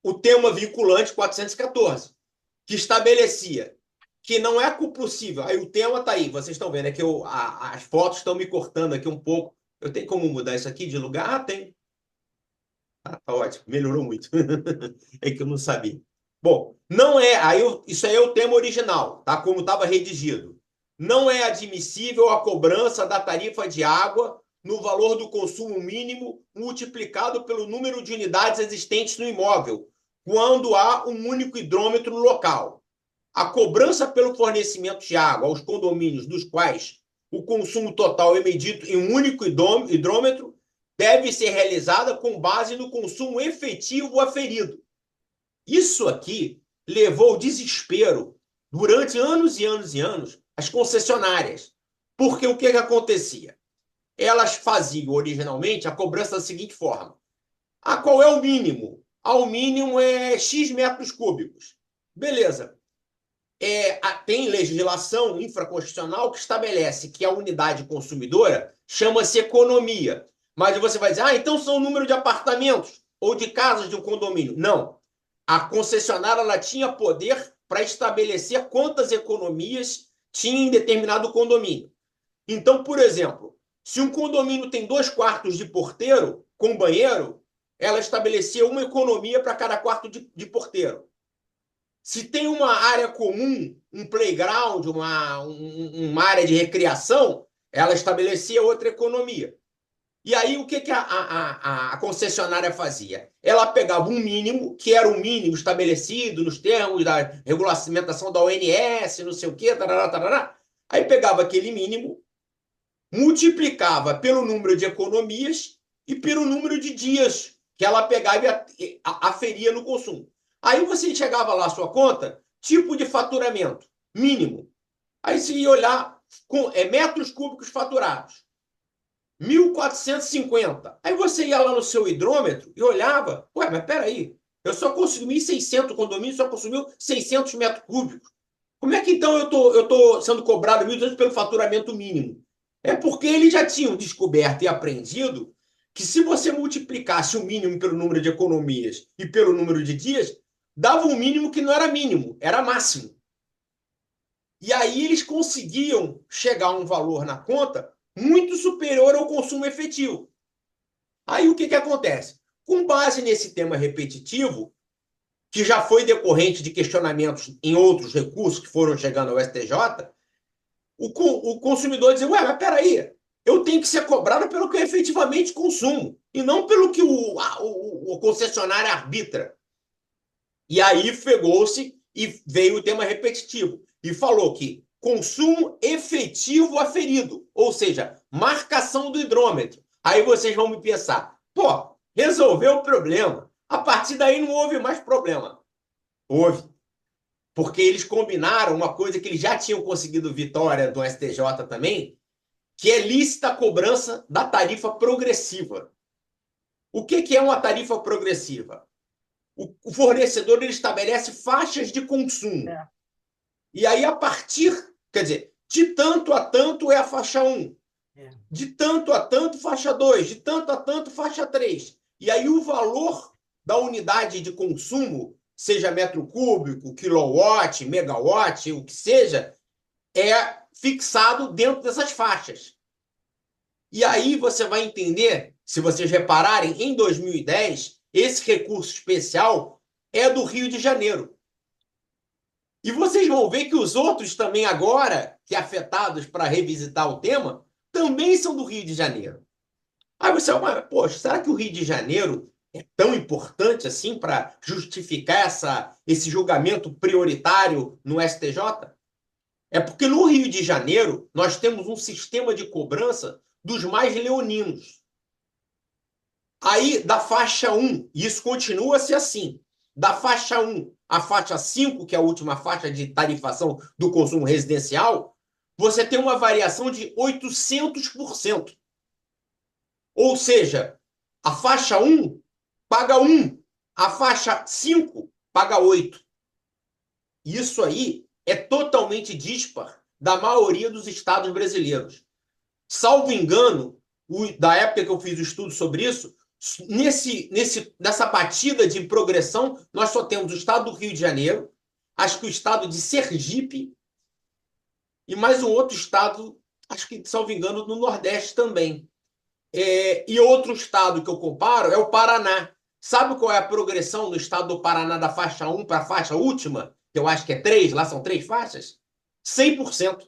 O tema vinculante 414, que estabelecia que não é possível. Aí o tema está aí, vocês estão vendo, é que as fotos estão me cortando aqui um pouco. Eu tenho como mudar isso aqui de lugar? Ah, tem. Tá ótimo, melhorou muito. É que eu não sabia. Bom, não é. Isso aí é o tema original, tá? Como estava redigido. Não é admissível a cobrança da tarifa de água no valor do consumo mínimo multiplicado pelo número de unidades existentes no imóvel, quando há um único hidrômetro local. A cobrança pelo fornecimento de água aos condomínios dos quais o consumo total é medido em um único hidrômetro deve ser realizada com base no consumo efetivo aferido. Isso aqui levou ao desespero durante anos e anos e anos as concessionárias. Porque o que acontecia? Elas faziam originalmente a cobrança da seguinte forma. Qual é o mínimo? O mínimo é X metros cúbicos. Beleza. Tem legislação infraconstitucional que estabelece que a unidade consumidora chama-se economia. Mas você vai dizer, então são o número de apartamentos ou de casas de um condomínio. Não. A concessionária ela tinha poder para estabelecer quantas economias tinha em determinado condomínio. Então, por exemplo, se um condomínio tem 2 quartos de porteiro com banheiro, ela estabelecia uma economia para cada quarto de porteiro. Se tem uma área comum, um playground, uma área de recreação, ela estabelecia outra economia. E aí, o que a concessionária fazia? Ela pegava um mínimo, que era o mínimo estabelecido nos termos da regulamentação da ONS, não sei o quê, tarará, tarará. Aí pegava aquele mínimo, multiplicava pelo número de economias e pelo número de dias que ela pegava e aferia no consumo. Aí você chegava lá a sua conta, tipo de faturamento, mínimo. Aí você ia olhar metros cúbicos faturados. 1.450. Aí você ia lá no seu hidrômetro e olhava, mas peraí, eu só consumi 600, o condomínio só consumiu 600 metros cúbicos. Como é que então eu tô sendo cobrado 1.200 pelo faturamento mínimo? É porque eles já tinham descoberto e aprendido que se você multiplicasse o mínimo pelo número de economias e pelo número de dias, dava um mínimo que não era mínimo, era máximo. E aí eles conseguiam chegar a um valor na conta muito superior ao consumo efetivo. Aí o que acontece? Com base nesse tema repetitivo, que já foi decorrente de questionamentos em outros recursos que foram chegando ao STJ, o consumidor diz, ué, mas peraí, eu tenho que ser cobrado pelo que eu efetivamente consumo, e não pelo que o concessionário arbitra. E aí pegou-se e veio o tema repetitivo, e falou que consumo efetivo aferido, ou seja, marcação do hidrômetro. Aí vocês vão me pensar, pô, resolveu o problema. A partir daí não houve mais problema. Houve. Porque eles combinaram uma coisa que eles já tinham conseguido vitória do STJ também, que é lícita a cobrança da tarifa progressiva. O que é uma tarifa progressiva? O fornecedor ele estabelece faixas de consumo. É. E aí, a partir, quer dizer, de tanto a tanto é a faixa 1, de tanto a tanto, faixa 2, de tanto a tanto, faixa 3. E aí o valor da unidade de consumo, seja metro cúbico, quilowatt, megawatt, o que seja, é fixado dentro dessas faixas. E aí você vai entender, se vocês repararem, em 2010, esse recurso especial é do Rio de Janeiro. E vocês vão ver que os outros também agora, que afetados para revisitar o tema, também são do Rio de Janeiro. Aí você vai, poxa, será que o Rio de Janeiro é tão importante assim para justificar esse julgamento prioritário no STJ? É porque no Rio de Janeiro nós temos um sistema de cobrança dos mais leoninos. Aí, da faixa 1, e isso continua a ser assim, da faixa 1 à faixa 5, que é a última faixa de tarifação do consumo residencial, você tem uma variação de 800%. Ou seja, a faixa 1 paga 1, a faixa 5 paga 8. Isso aí é totalmente dispar da maioria dos estados brasileiros. Salvo engano, da época que eu fiz o estudo sobre isso, nessa batida de progressão, nós só temos o estado do Rio de Janeiro, acho que o estado de Sergipe e mais um outro estado, acho que, salvo engano, no Nordeste também. E outro estado que eu comparo é o Paraná. Sabe qual é a progressão no estado do Paraná da faixa 1 para a faixa última? Que eu acho que é 3, lá são 3 faixas? 100%.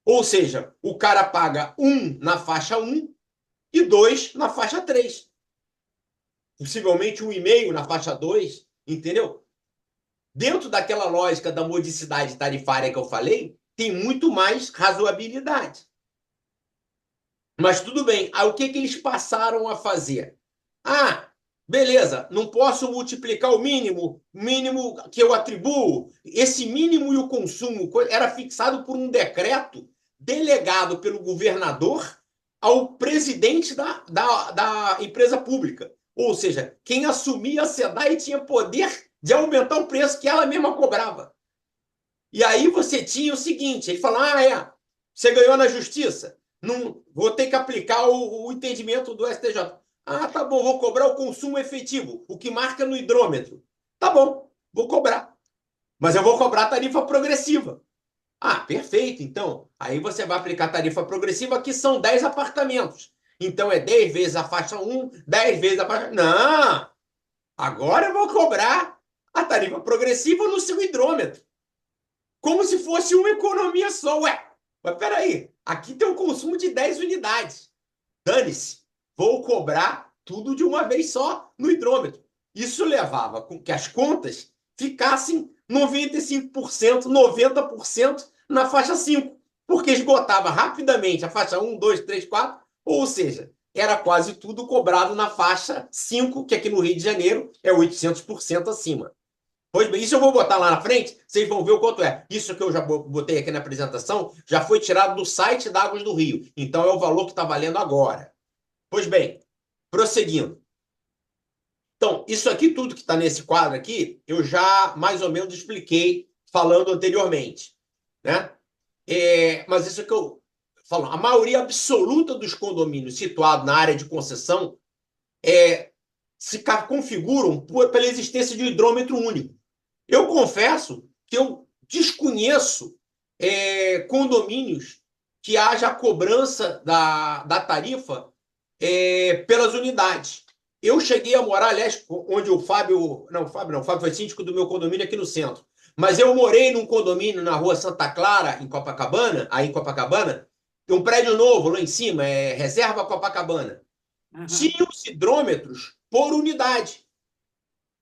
Ou seja, o cara paga 1 na faixa 1 e 2 na faixa 3. Possivelmente 1,5 na faixa 2, entendeu? Dentro daquela lógica da modicidade tarifária que eu falei, tem muito mais razoabilidade. Mas tudo bem. Aí o que eles passaram a fazer? Ah, beleza, não posso multiplicar o mínimo que eu atribuo. Esse mínimo e o consumo era fixado por um decreto delegado pelo governador ao presidente da empresa pública. Ou seja, quem assumia a SEDAI tinha poder de aumentar o preço que ela mesma cobrava. E aí você tinha o seguinte, ele falou, você ganhou na justiça, não, vou ter que aplicar o entendimento do STJ. Ah, tá bom, vou cobrar o consumo efetivo, o que marca no hidrômetro. Tá bom, vou cobrar. Mas eu vou cobrar tarifa progressiva. Ah, perfeito, então. Aí você vai aplicar tarifa progressiva, que são 10 apartamentos. Então é 10 vezes a faixa 1, 10 vezes a faixa... Não! Agora eu vou cobrar a tarifa progressiva no seu hidrômetro. Como se fosse uma economia só. Ué, mas peraí, aqui tem um consumo de 10 unidades. Dane-se, vou cobrar tudo de uma vez só no hidrômetro. Isso levava com que as contas ficassem 95%, 90% na faixa 5, porque esgotava rapidamente a faixa 1, 2, 3, 4, ou seja, era quase tudo cobrado na faixa 5, que aqui no Rio de Janeiro é 800% acima. Pois bem, isso eu vou botar lá na frente, vocês vão ver o quanto é. Isso que eu já botei aqui na apresentação já foi tirado do site da Águas do Rio. Então é o valor que está valendo agora. Pois bem, prosseguindo. Então, isso aqui, tudo que está nesse quadro aqui, eu já mais ou menos expliquei falando anteriormente, né? Mas isso que eu falo, a maioria absoluta dos condomínios situados na área de concessão se configuram pela existência de um hidrômetro único. Eu confesso que eu desconheço condomínios que haja a cobrança da tarifa pelas unidades. Eu cheguei a morar, aliás, onde o Fábio o Fábio foi síndico do meu condomínio aqui no centro. Mas eu morei num condomínio na rua Santa Clara, em Copacabana, aí em Copacabana, tem um prédio novo lá em cima, é Reserva Copacabana. Tinha os hidrômetros por unidade.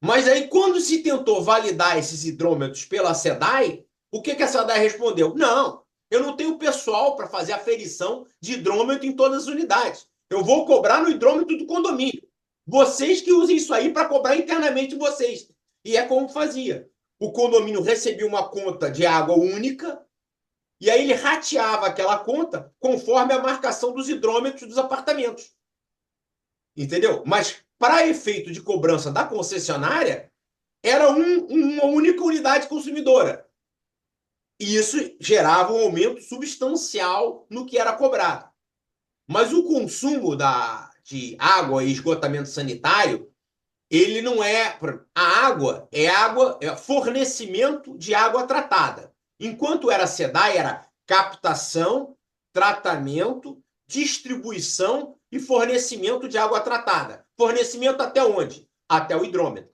Mas aí, quando se tentou validar esses hidrômetros pela SEDAI, o que a SEDAI respondeu? Não, eu não tenho pessoal para fazer aferição de hidrômetro em todas as unidades. Eu vou cobrar no hidrômetro do condomínio. Vocês que usem isso aí para cobrar internamente vocês. E é como fazia. O condomínio recebia uma conta de água única e aí ele rateava aquela conta conforme a marcação dos hidrômetros dos apartamentos. Entendeu? Mas para efeito de cobrança da concessionária, era uma única unidade consumidora. E isso gerava um aumento substancial no que era cobrado. Mas o consumo de água e esgotamento sanitário, ele não é. A água é fornecimento de água tratada. Enquanto era SEDAI, era captação, tratamento, distribuição e fornecimento de água tratada. Fornecimento até onde? Até o hidrômetro.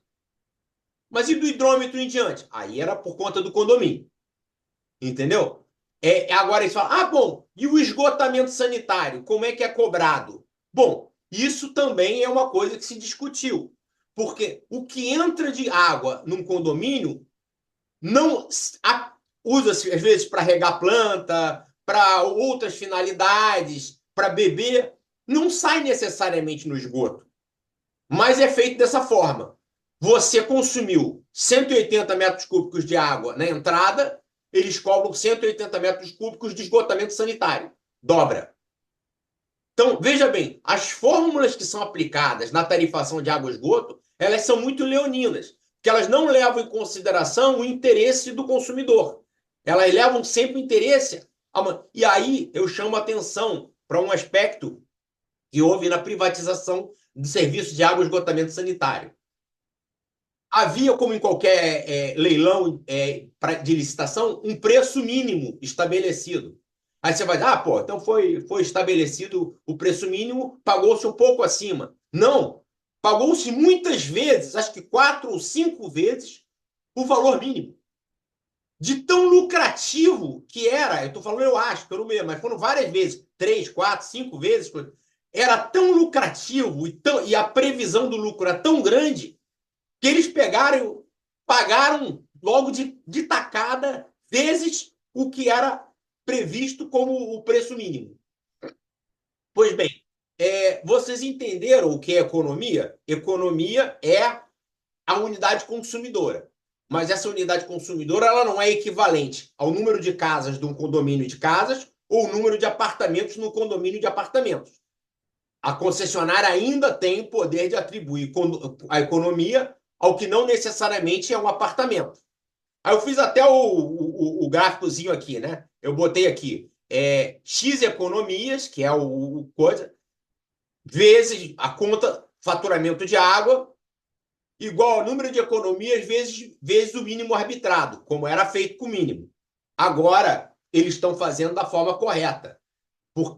Mas e do hidrômetro em diante? Aí era por conta do condomínio. Entendeu? Agora eles falam, bom, e o esgotamento sanitário, como é que é cobrado? Bom, isso também é uma coisa que se discutiu. Porque o que entra de água num condomínio não usa-se, às vezes, para regar planta, para outras finalidades, para beber, não sai necessariamente no esgoto. Mas é feito dessa forma. Você consumiu 180 metros cúbicos de água na entrada, eles cobram 180 metros cúbicos de esgotamento sanitário. Dobra. Então, veja bem, as fórmulas que são aplicadas na tarifação de água e esgoto, elas são muito leoninas, porque elas não levam em consideração o interesse do consumidor. Elas levam sempre o interesse. E aí eu chamo a atenção para um aspecto que houve na privatização do serviço de água e esgotamento sanitário. Havia, como em qualquer leilão de licitação, um preço mínimo estabelecido. Aí você vai dizer, então foi estabelecido o preço mínimo, pagou-se um pouco acima. Não, pagou-se muitas vezes, acho que 4 ou 5 vezes, o valor mínimo. De tão lucrativo que era, eu estou falando eu acho, pelo menos, mas foram várias vezes, 3, 4, 5 vezes, era tão lucrativo e a previsão do lucro era tão grande que eles pagaram logo de tacada vezes o que era previsto como o preço mínimo. Pois bem, vocês entenderam o que é economia? Economia é a unidade consumidora. Mas essa unidade consumidora ela não é equivalente ao número de casas de um condomínio de casas ou o número de apartamentos no condomínio de apartamentos. A concessionária ainda tem o poder de atribuir a economia ao que não necessariamente é um apartamento. Aí eu fiz até o gráficozinho aqui, né? Eu botei aqui X economias, que é o coisa, vezes a conta faturamento de água, igual ao número de economias vezes o mínimo arbitrado, como era feito com o mínimo. Agora, eles estão fazendo da forma correta,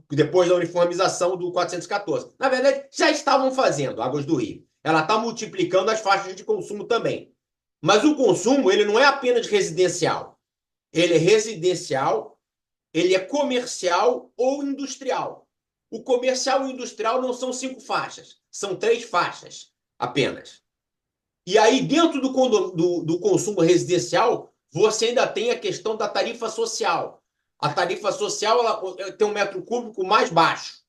depois da uniformização do 414. Na verdade, já estavam fazendo, Águas do Rio. Ela está multiplicando as faixas de consumo também. Mas o consumo ele não é apenas residencial. Ele é residencial, ele é comercial ou industrial. O comercial e o industrial não são 5 faixas, são 3 faixas apenas. E aí, dentro do consumo residencial, você ainda tem a questão da tarifa social. A tarifa social ela tem um metro cúbico mais baixo.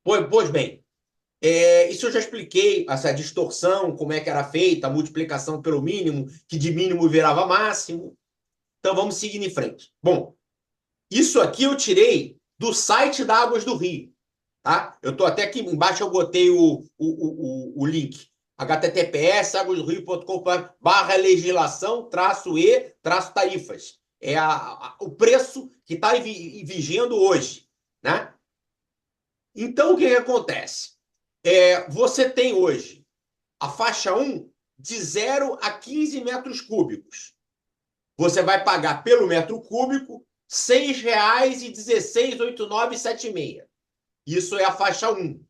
Pois bem, isso eu já expliquei, essa distorção, como é que era feita, a multiplicação pelo mínimo, que de mínimo virava máximo. Então, vamos seguir em frente. Bom, isso aqui eu tirei do site da Águas do Rio. Tá? Eu estou até aqui embaixo, eu botei o link. https://legislação-e-tarifas. É o preço que está vigendo hoje. Né? Então, o que acontece? Você tem hoje a faixa 1 de 0 a 15 metros cúbicos. Você vai pagar pelo metro cúbico R$ 6,168976. Isso é a faixa 1.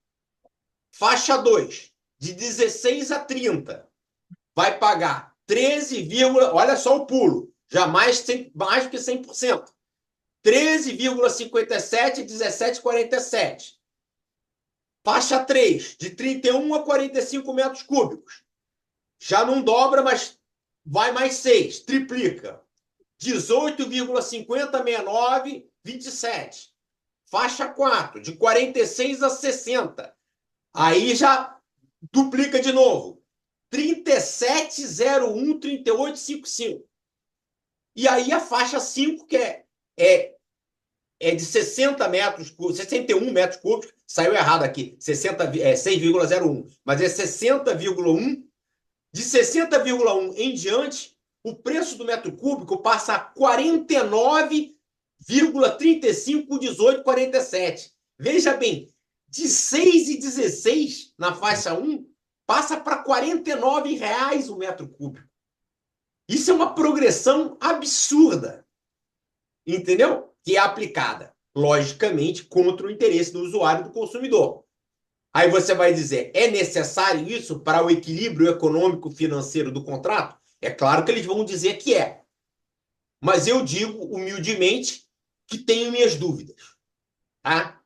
Faixa 2, de 16 a 30, vai pagar 13, olha só o pulo, já mais do que 100%. 13,57, 17,47. Faixa 3, de 31 a 45 metros cúbicos. Já não dobra, mas vai mais 6, triplica. 18,5069, 27. Faixa 4, de 46 a 60. Aí já duplica de novo. 37,01, 38,55. E aí a faixa 5, que é de 60 metros, 61 metros cúbicos, saiu errado aqui, 6,01, mas é 60,1. De 60,1 em diante, o preço do metro cúbico passa a 49,35 por 18,47. Veja bem, de 6,16 na faixa 1, passa para R$ 49 o metro cúbico. Isso é uma progressão absurda, entendeu? Que é aplicada, logicamente, contra o interesse do usuário e do consumidor. Aí você vai dizer, é necessário isso para o equilíbrio econômico-financeiro do contrato? É claro que eles vão dizer que é. Mas eu digo, humildemente, que tenho minhas dúvidas. Tá?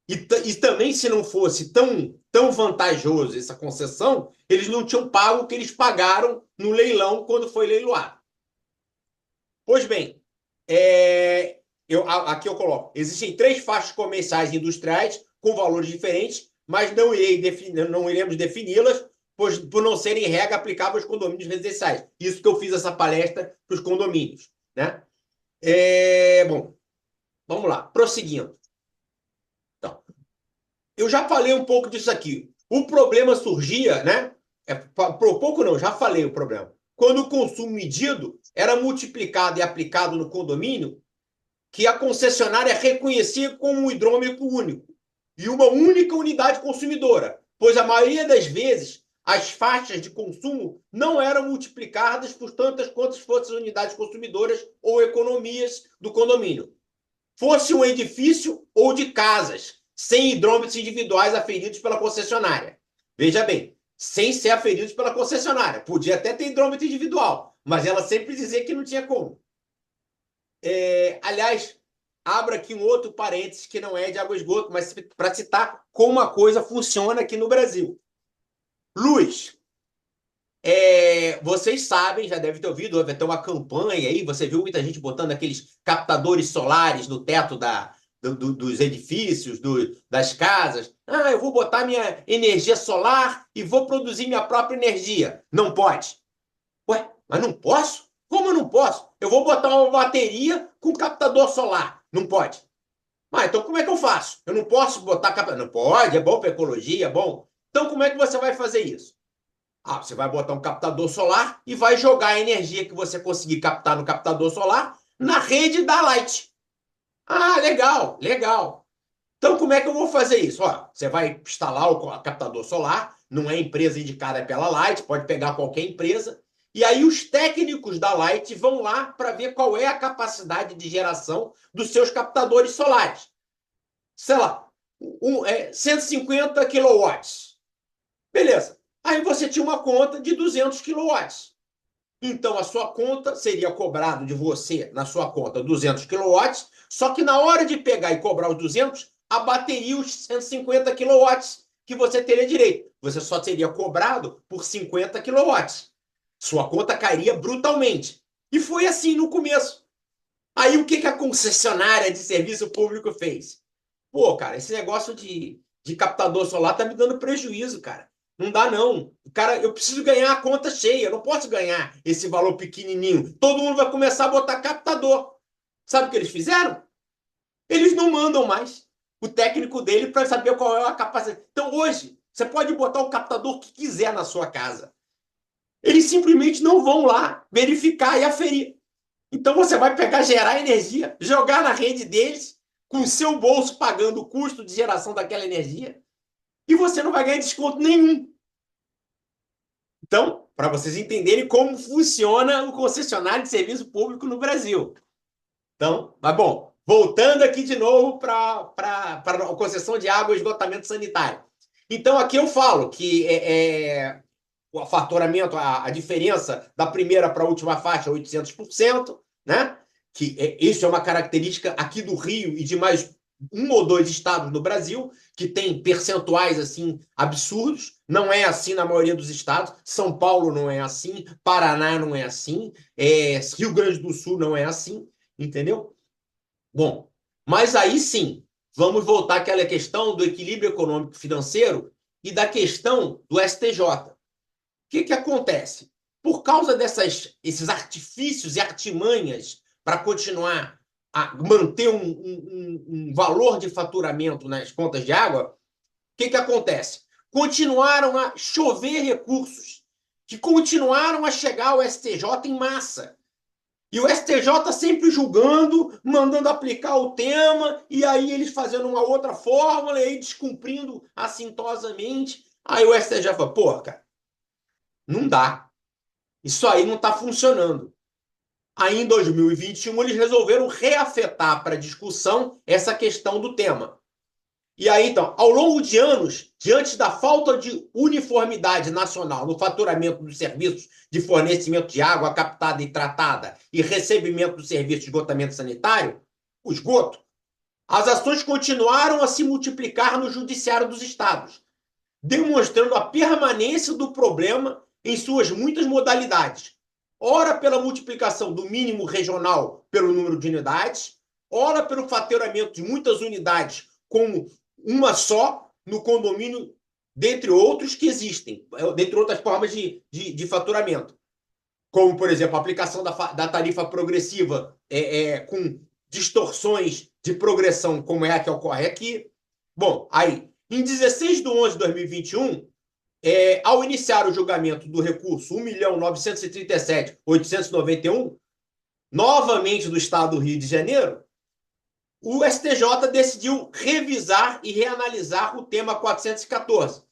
E também, se não fosse tão vantajoso essa concessão, eles não tinham pago o que eles pagaram no leilão quando foi leiloado. Pois bem, aqui eu coloco, existem 3 faixas comerciais e industriais com valores diferentes, mas não iremos defini-las, pois por não serem regra aplicável aos condomínios residenciais. Isso que eu fiz essa palestra para os condomínios, né? Bom, vamos lá, prosseguindo. Então, eu já falei um pouco disso aqui. O problema surgia, né? Por pouco não, já falei o problema. Quando o consumo medido era multiplicado e aplicado no condomínio, que a concessionária reconhecia como um hidrômetro único e uma única unidade consumidora, pois a maioria das vezes as faixas de consumo não eram multiplicadas por tantas quantas fossem unidades consumidoras ou economias do condomínio. Fosse um edifício ou de casas, sem hidrômetros individuais aferidos pela concessionária. Veja bem, sem ser aferidos pela concessionária. Podia até ter hidrômetro individual, mas ela sempre dizia que não tinha como. Aliás, abro aqui um outro parênteses que não é de água e esgoto, mas para citar como a coisa funciona aqui no Brasil. Luz. Vocês sabem, já devem ter ouvido, vai ter uma campanha aí, você viu muita gente botando aqueles captadores solares no teto dos edifícios, das casas. Eu vou botar minha energia solar e vou produzir minha própria energia. Não pode. Ué, mas não posso? Como eu não posso? Eu vou botar uma bateria com captador solar. Não pode. Então como é que eu faço? Eu não posso botar captador. Não pode, é bom para a ecologia, é bom. Então como é que você vai fazer isso? Você vai botar um captador solar e vai jogar a energia que você conseguir captar no captador solar na rede da Light. Legal, legal. Então, como é que eu vou fazer isso? Você vai instalar o captador solar, não é empresa indicada pela Light, pode pegar qualquer empresa, e aí os técnicos da Light vão lá para ver qual é a capacidade de geração dos seus captadores solares. Sei lá, 150 quilowatts. Beleza. Aí você tinha uma conta de 200 quilowatts. Então, a sua conta seria cobrado de você, na sua conta, 200 quilowatts, só que na hora de pegar e cobrar os 200, abateria os 150 quilowatts que você teria direito. Você só seria cobrado por 50 quilowatts. Sua conta cairia brutalmente. E foi assim no começo. Aí o que a concessionária de serviço público fez? Cara, esse negócio de captador solar tá me dando prejuízo, cara. Não dá, não. Cara, eu preciso ganhar a conta cheia. Eu não posso ganhar esse valor pequenininho. Todo mundo vai começar a botar captador. Sabe o que eles fizeram? Eles não mandam mais o técnico dele para saber qual é a capacidade. Então, hoje, você pode botar o captador que quiser na sua casa. Eles simplesmente não vão lá verificar e aferir. Então, você vai pegar, gerar energia, jogar na rede deles, com o seu bolso pagando o custo de geração daquela energia, e você não vai ganhar desconto nenhum. Então, para vocês entenderem como funciona o concessionário de serviço público no Brasil. Então, mas bom, voltando aqui de novo para a concessão de água e esgotamento sanitário. Então, aqui eu falo que o faturamento, a diferença da primeira para a última faixa é 800%, né? Isso é uma característica aqui do Rio e de mais um ou dois estados no Brasil, que tem percentuais assim absurdos. Não é assim na maioria dos estados. São Paulo não é assim, Paraná não é assim, Rio Grande do Sul não é assim, entendeu? Bom, mas aí sim, vamos voltar àquela questão do equilíbrio econômico financeiro e da questão do STJ. O que acontece? Por causa esses artifícios e artimanhas para continuar a manter um valor de faturamento nas contas de água, o que acontece? Continuaram a chover recursos que continuaram a chegar ao STJ em massa. E o STJ sempre julgando, mandando aplicar o tema, e aí eles fazendo uma outra fórmula, e aí descumprindo assintosamente. Aí o STJ fala, pô, cara, não dá. Isso aí não está funcionando. Aí, em 2021, eles resolveram reafetar para discussão essa questão do tema. E aí, então, ao longo de anos, diante da falta de uniformidade nacional no faturamento dos serviços de fornecimento de água captada e tratada e recebimento do serviço de esgotamento sanitário, o esgoto, as ações continuaram a se multiplicar no judiciário dos estados, demonstrando a permanência do problema em suas muitas modalidades. Ora pela multiplicação do mínimo regional pelo número de unidades, ora pelo faturamento de muitas unidades como uma só no condomínio, dentre outros que existem, dentre outras formas de faturamento. Como, por exemplo, a aplicação da tarifa progressiva com distorções de progressão, como é a que ocorre aqui. Bom, aí, em 16 de 11 de 2021, ao iniciar o julgamento do recurso 1.937.891, novamente do Estado do Rio de Janeiro, o STJ decidiu revisar e reanalisar o tema 414,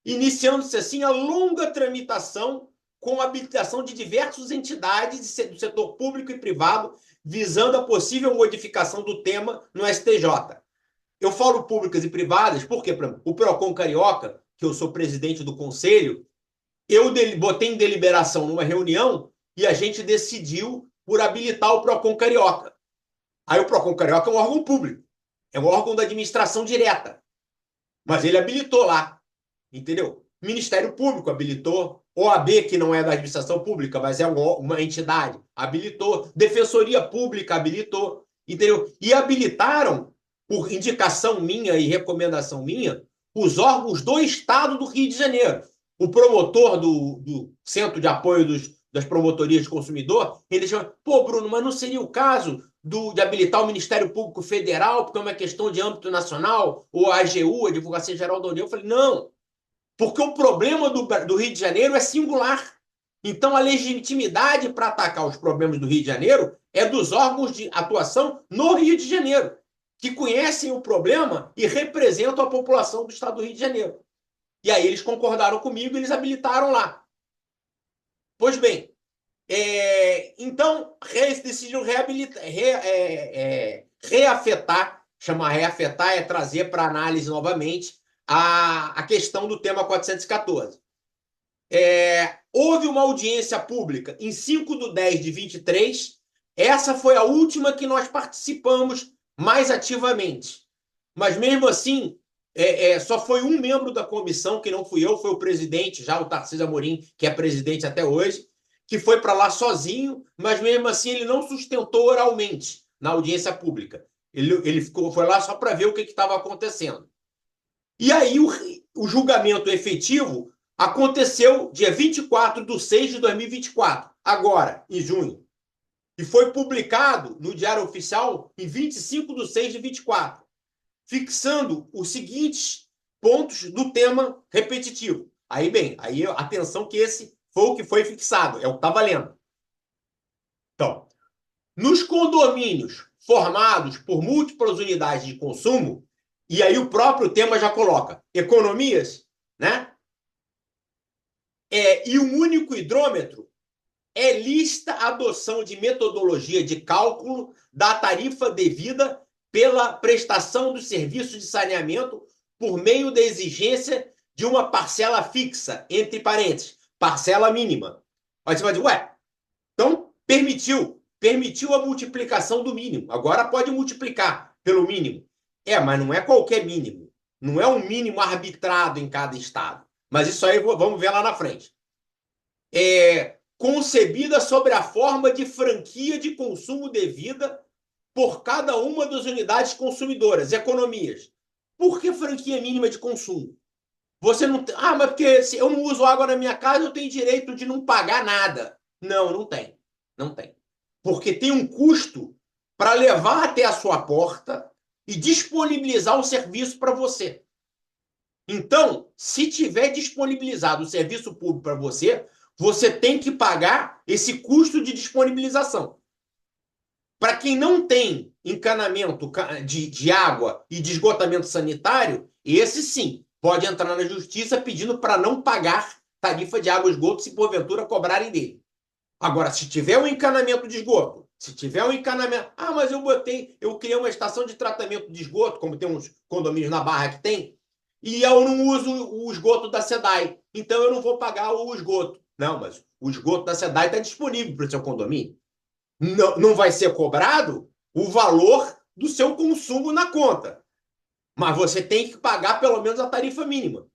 iniciando-se assim a longa tramitação com a habilitação de diversas entidades do setor público e privado, visando a possível modificação do tema no STJ. Eu falo públicas e privadas porque, por exemplo, o PROCON Carioca, que eu sou presidente do conselho, eu botei em deliberação numa reunião e a gente decidiu por habilitar o PROCON Carioca. Aí o PROCON Carioca é um órgão público, é um órgão da administração direta, mas ele habilitou lá, entendeu? Ministério Público habilitou, OAB, que não é da administração pública, mas é uma entidade, habilitou, Defensoria Pública habilitou, entendeu? E habilitaram, por indicação minha e recomendação minha, os órgãos do Estado do Rio de Janeiro. O promotor do Centro de Apoio das Promotorias de Consumidor, ele chama, pô, Bruno, mas não seria o caso de habilitar o Ministério Público Federal, porque é uma questão de âmbito nacional, ou a AGU, a Advocacia Geral da União? Eu falei, não, porque o problema do Rio de Janeiro é singular. Então, a legitimidade para atacar os problemas do Rio de Janeiro é dos órgãos de atuação no Rio de Janeiro, que conhecem o problema e representam a população do estado do Rio de Janeiro. E aí eles concordaram comigo e eles habilitaram lá. Pois bem, então decidiram reafetar, chamar reafetar é trazer para análise novamente a questão do tema 414. Houve uma audiência pública em 5/10/23. Essa foi a última que nós participamos mais ativamente. Mas, mesmo assim, só foi um membro da comissão, que não fui eu, foi o presidente, já o Tarcísio Amorim, que é presidente até hoje, que foi para lá sozinho, mas, mesmo assim, ele não sustentou oralmente na audiência pública. Ele foi lá só para ver o que estava acontecendo. E aí, o julgamento efetivo aconteceu dia 24/6/2024, agora, em junho. E foi publicado no Diário Oficial em 25/6/24, fixando os seguintes pontos do tema repetitivo. Aí, bem, aí atenção que esse foi o que foi fixado, é o que está valendo. Então, nos condomínios formados por múltiplas unidades de consumo, e aí o próprio tema já coloca economias, né? E um único hidrômetro, é lícita a adoção de metodologia de cálculo da tarifa devida pela prestação do serviço de saneamento por meio da exigência de uma parcela fixa, entre parênteses, parcela mínima. Aí você vai dizer, ué, então permitiu a multiplicação do mínimo. Agora pode multiplicar pelo mínimo. Mas não é qualquer mínimo. Não é um mínimo arbitrado em cada estado. Mas isso aí vamos ver lá na frente. Concebida sobre a forma de franquia de consumo devida por cada uma das unidades consumidoras, economias. Por que franquia mínima de consumo? Você não tem... mas porque se eu não uso água na minha casa, eu tenho direito de não pagar nada. Não, não tem. Não tem. Porque tem um custo para levar até a sua porta e disponibilizar o serviço para você. Então, se tiver disponibilizado o serviço público para você, você tem que pagar esse custo de disponibilização. Para quem não tem encanamento de água e de esgotamento sanitário, esse sim pode entrar na justiça pedindo para não pagar tarifa de água e esgoto se porventura cobrarem dele. Agora, se tiver um encanamento de esgoto, se tiver um encanamento... mas eu criei uma estação de tratamento de esgoto, como tem uns condomínios na Barra que tem, e eu não uso o esgoto da SEDAI, então eu não vou pagar o esgoto. Não, mas o esgoto da SEDAI está disponível para o seu condomínio. Não vai ser cobrado o valor do seu consumo na conta. Mas você tem que pagar pelo menos a tarifa mínima.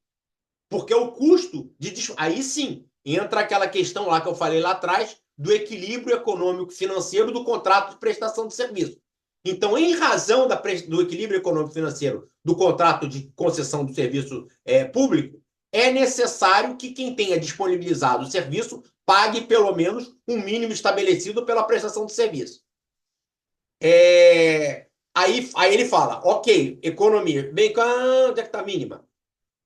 Porque o custo de... Aí sim, entra aquela questão lá que eu falei lá atrás do equilíbrio econômico-financeiro do contrato de prestação de serviço. Então, em razão do equilíbrio econômico-financeiro do contrato de concessão do serviço público, é necessário que quem tenha disponibilizado o serviço pague pelo menos um mínimo estabelecido pela prestação de serviço. Aí ele fala, ok, economia, bem, onde é que está a mínima?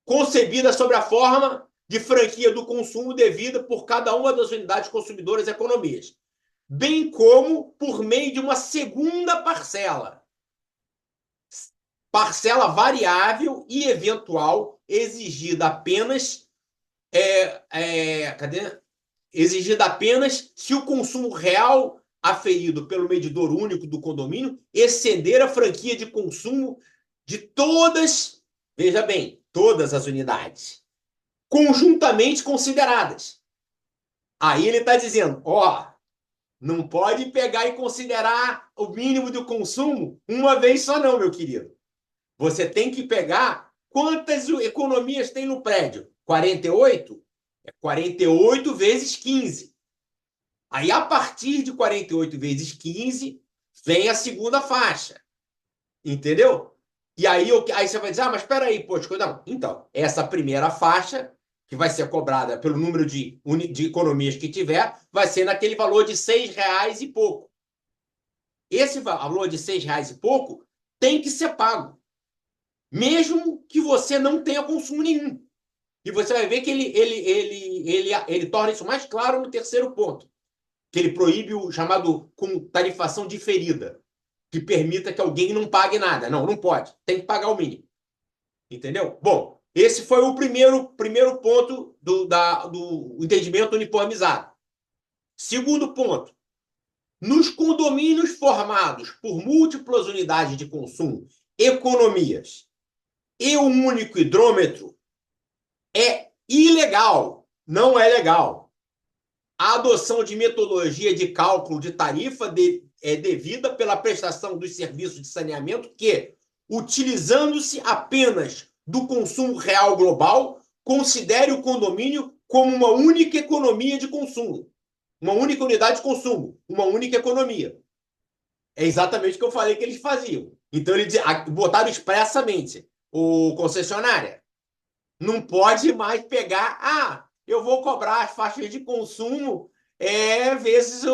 Concebida sobre a forma de franquia do consumo devida por cada uma das unidades consumidoras economias, bem como por meio de uma segunda parcela variável e eventual, exigida apenas exigida apenas se o consumo real aferido pelo medidor único do condomínio exceder a franquia de consumo de todas, veja bem, todas as unidades, conjuntamente consideradas. Aí ele está dizendo, não pode pegar e considerar o mínimo do consumo uma vez só não, meu querido. Você tem que pegar quantas economias tem no prédio. 48? 48 vezes 15. Aí, a partir de 48 vezes 15, vem a segunda faixa. Entendeu? E aí você vai dizer, mas espera aí, poxa, não. Então, essa primeira faixa, que vai ser cobrada pelo número de economias que tiver, vai ser naquele valor de R$6 e pouco. Esse valor de R$6 e pouco tem que ser pago, mesmo que você não tenha consumo nenhum. E você vai ver que ele torna isso mais claro no terceiro ponto, que ele proíbe o chamado com tarifação diferida, que permita que alguém não pague nada. Não pode. Tem que pagar o mínimo. Entendeu? Bom, esse foi o primeiro ponto do entendimento uniformizado. Segundo ponto. Nos condomínios formados por múltiplas unidades de consumo, economias e um único hidrômetro, é ilegal, não é legal, a adoção de metodologia de cálculo de tarifa devida pela prestação dos serviços de saneamento que, utilizando-se apenas do consumo real global, considere o condomínio como uma única economia de consumo, uma única unidade de consumo, uma única economia. É exatamente o que eu falei que eles faziam. Então, eles botaram expressamente o concessionária. Não pode mais pegar, eu vou cobrar as faixas de consumo vezes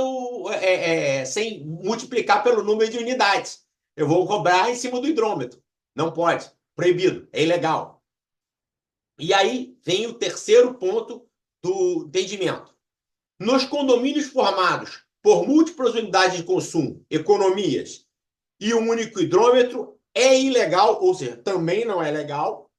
sem multiplicar pelo número de unidades. Eu vou cobrar em cima do hidrômetro. Não pode. Proibido. É ilegal. E aí vem o terceiro ponto do entendimento. Nos condomínios formados por múltiplas unidades de consumo, economias e um único hidrômetro, é ilegal, ou seja, também não é legal,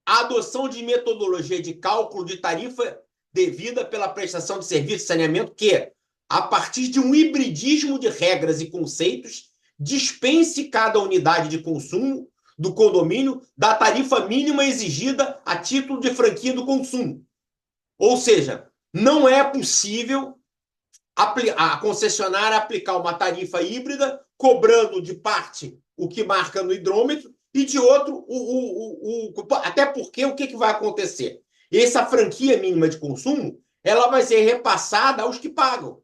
a adoção de metodologia de cálculo de tarifa devida pela prestação de serviço de saneamento que, a partir de um hibridismo de regras e conceitos, dispense cada unidade de consumo do condomínio da tarifa mínima exigida a título de franquia do consumo. Ou seja, não é possível a concessionária aplicar uma tarifa híbrida, cobrando de parte o que marca no hidrômetro e de outro até porque o que vai acontecer? Essa franquia mínima de consumo, ela vai ser repassada aos que pagam.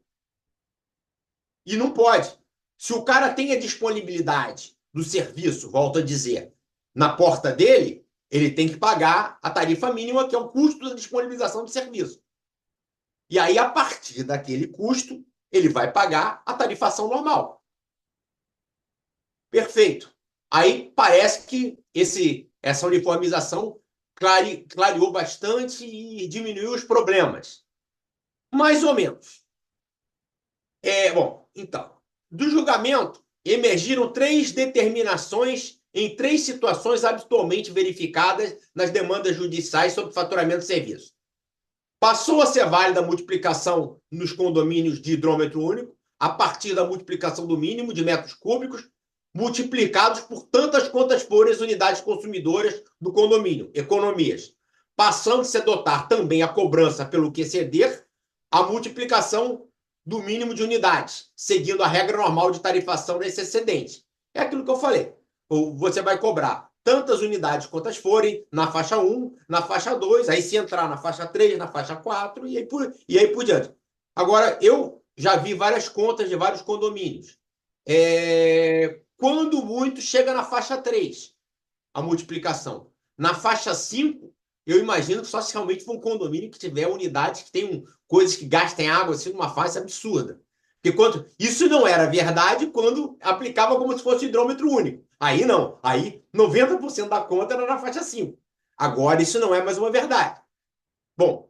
E não pode. Se o cara tem a disponibilidade do serviço, volto a dizer, na porta dele, ele tem que pagar a tarifa mínima, que é o custo da disponibilização do serviço. E aí, a partir daquele custo, ele vai pagar a tarifação normal. Perfeito. Aí parece que essa uniformização clareou bastante e diminuiu os problemas. Mais ou menos. Bom, então, do julgamento emergiram 3 determinações em 3 situações habitualmente verificadas nas demandas judiciais sobre faturamento de serviço. Passou a ser válida a multiplicação nos condomínios de hidrômetro único, a partir da multiplicação do mínimo de metros cúbicos, multiplicados por tantas quantas forem as unidades consumidoras do condomínio, economias, passando-se a adotar também a cobrança pelo que exceder, a multiplicação do mínimo de unidades, seguindo a regra normal de tarifação desse excedente. É aquilo que eu falei. Você vai cobrar tantas unidades quantas forem, na faixa 1, na faixa 2, aí se entrar na faixa 3, na faixa 4, e aí por diante. Agora, eu já vi várias contas de vários condomínios. Quando muito, chega na faixa 3, a multiplicação. Na faixa 5, eu imagino que só se realmente for um condomínio que tiver unidades que tem coisas que gastem água assim, numa faixa absurda. Porque isso não era verdade quando aplicava como se fosse hidrômetro único. Aí não. Aí 90% da conta era na faixa 5. Agora isso não é mais uma verdade. Bom,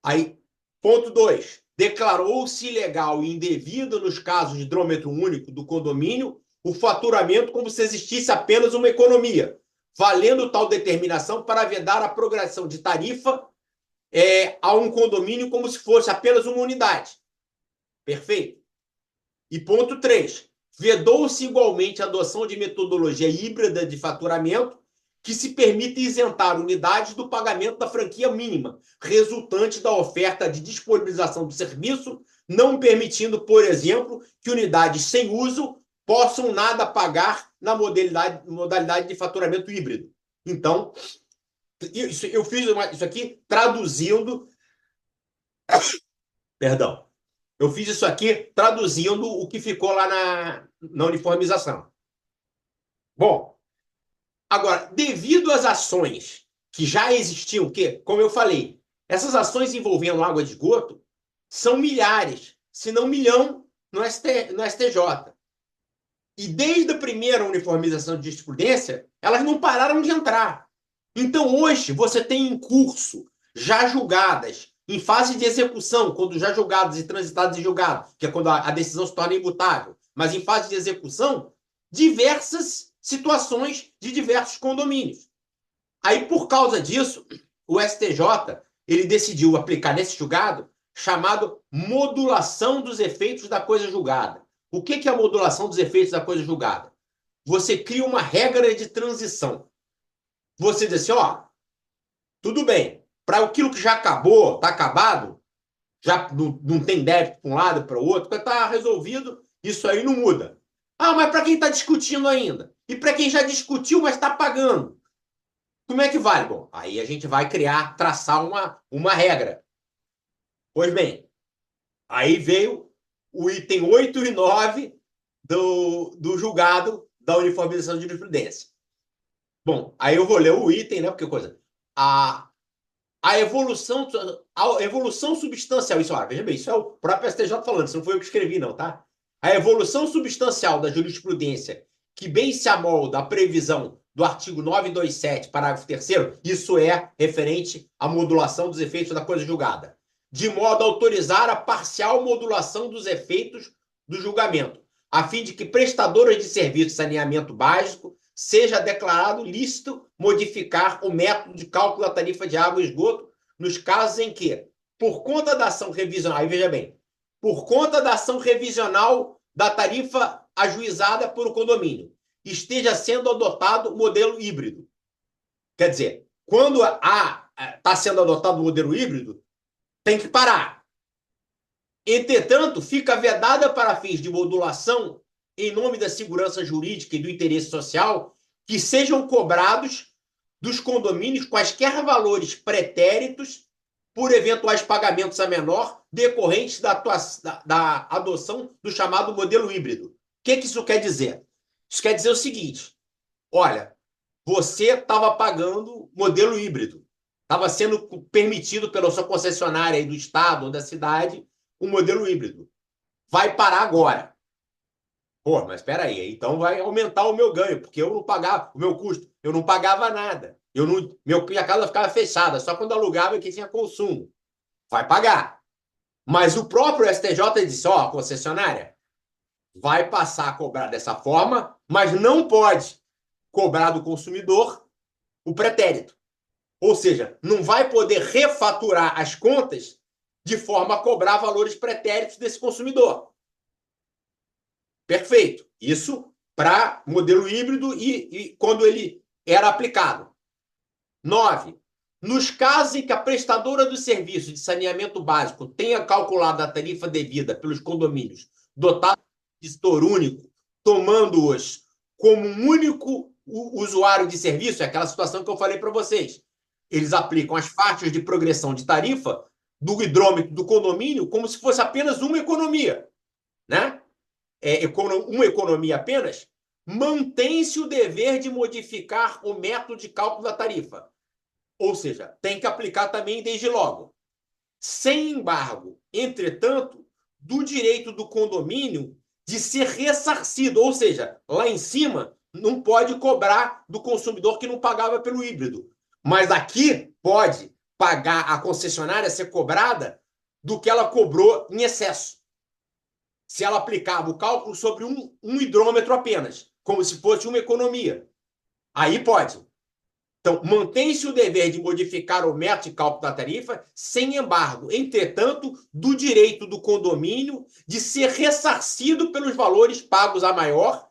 aí, ponto 2. Declarou-se ilegal e indevido nos casos de hidrômetro único do condomínio o faturamento como se existisse apenas uma economia, valendo tal determinação para vedar a progressão de tarifa a um condomínio como se fosse apenas uma unidade. Perfeito? E ponto 3. Vedou-se igualmente a adoção de metodologia híbrida de faturamento que se permite isentar unidades do pagamento da franquia mínima, resultante da oferta de disponibilização do serviço, não permitindo, por exemplo, que unidades sem uso possam nada pagar na modalidade de faturamento híbrido. Então, eu fiz isso aqui traduzindo... Perdão. Eu fiz isso aqui traduzindo o que ficou lá na uniformização. Bom, agora, devido às ações que já existiam, que, como eu falei, essas ações envolvendo água de esgoto são milhares, se não 1 milhão, no STJ. E desde a primeira uniformização de jurisprudência, elas não pararam de entrar. Então, hoje, você tem em curso, já julgadas, em fase de execução, quando já julgadas e transitadas em julgado, que é quando a decisão se torna imutável, mas em fase de execução, diversas situações de diversos condomínios. Aí, por causa disso, o STJ ele decidiu aplicar nesse julgado chamado modulação dos efeitos da coisa julgada. O que é a modulação dos efeitos da coisa julgada? Você cria uma regra de transição. Você diz assim, tudo bem, para aquilo que já acabou, está acabado, já não tem débito para um lado e para o outro, está resolvido, isso aí não muda. Mas para quem está discutindo ainda? E para quem já discutiu, mas está pagando? Como é que vale? Bom, aí a gente vai traçar uma regra. Pois bem, aí veio o item 8 e 9 do julgado da uniformização de jurisprudência. Bom, aí eu vou ler o item, né? Porque coisa. A evolução substancial, veja bem, isso é o próprio STJ falando, isso não foi eu que escrevi, não, tá? A evolução substancial da jurisprudência, que bem se amolda à previsão do artigo 927, parágrafo 3º, isso é referente à modulação dos efeitos da coisa julgada, de modo a autorizar a parcial modulação dos efeitos do julgamento, a fim de que prestadoras de serviço de saneamento básico seja declarado lícito modificar o método de cálculo da tarifa de água e esgoto nos casos em que, por conta da ação revisional, aí veja bem, por conta da ação revisional da tarifa ajuizada por o condomínio, esteja sendo adotado o modelo híbrido. Quer dizer, quando está sendo adotado o modelo híbrido, tem que parar. Entretanto, fica vedada para fins de modulação, em nome da segurança jurídica e do interesse social, que sejam cobrados dos condomínios quaisquer valores pretéritos por eventuais pagamentos a menor decorrentes da adoção do chamado modelo híbrido. O que isso quer dizer? Isso quer dizer o seguinte: olha, você estava pagando modelo híbrido, estava sendo permitido pela sua concessionária aí do estado ou da cidade o modelo híbrido. Vai parar agora. Pô, mas espera aí, então vai aumentar o meu ganho, porque eu não pagava o meu custo, eu não pagava nada. Minha casa ficava fechada, só quando alugava que tinha consumo. Vai pagar. Mas o próprio STJ disse, ó, concessionária, vai passar a cobrar dessa forma, mas não pode cobrar do consumidor o pretérito. Ou seja, não vai poder refaturar as contas de forma a cobrar valores pretéritos desse consumidor. Perfeito. Isso para modelo híbrido e quando ele era aplicado. 9. Nos casos em que a prestadora do serviço de saneamento básico tenha calculado a tarifa devida pelos condomínios dotados de gestor único, tomando-os como um único usuário de serviço, é aquela situação que eu falei para vocês. Eles aplicam as faixas de progressão de tarifa do hidrômetro do condomínio como se fosse apenas uma economia, né? Uma economia apenas, mantém-se o dever de modificar o método de cálculo da tarifa. Ou seja, tem que aplicar também desde logo. Sem embargo, entretanto, do direito do condomínio de ser ressarcido, ou seja, lá em cima não pode cobrar do consumidor que não pagava pelo híbrido. Mas aqui pode pagar a concessionária, ser cobrada do que ela cobrou em excesso. Se ela aplicava o cálculo sobre um hidrômetro apenas, como se fosse uma economia. Aí pode. Então, mantém-se o dever de modificar o método de cálculo da tarifa, sem embargo, entretanto, do direito do condomínio de ser ressarcido pelos valores pagos a maior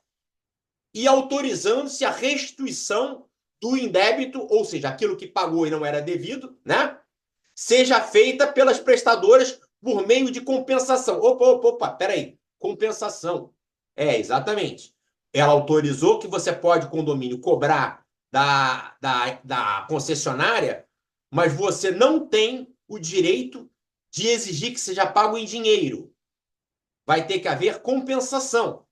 e autorizando-se a restituição do indébito, ou seja, aquilo que pagou e não era devido, né? Seja feita pelas prestadoras por meio de compensação. Opa, peraí. Compensação. Exatamente. Ela autorizou que você pode, condomínio, cobrar da concessionária, mas você não tem o direito de exigir que seja pago em dinheiro. Vai ter que haver compensação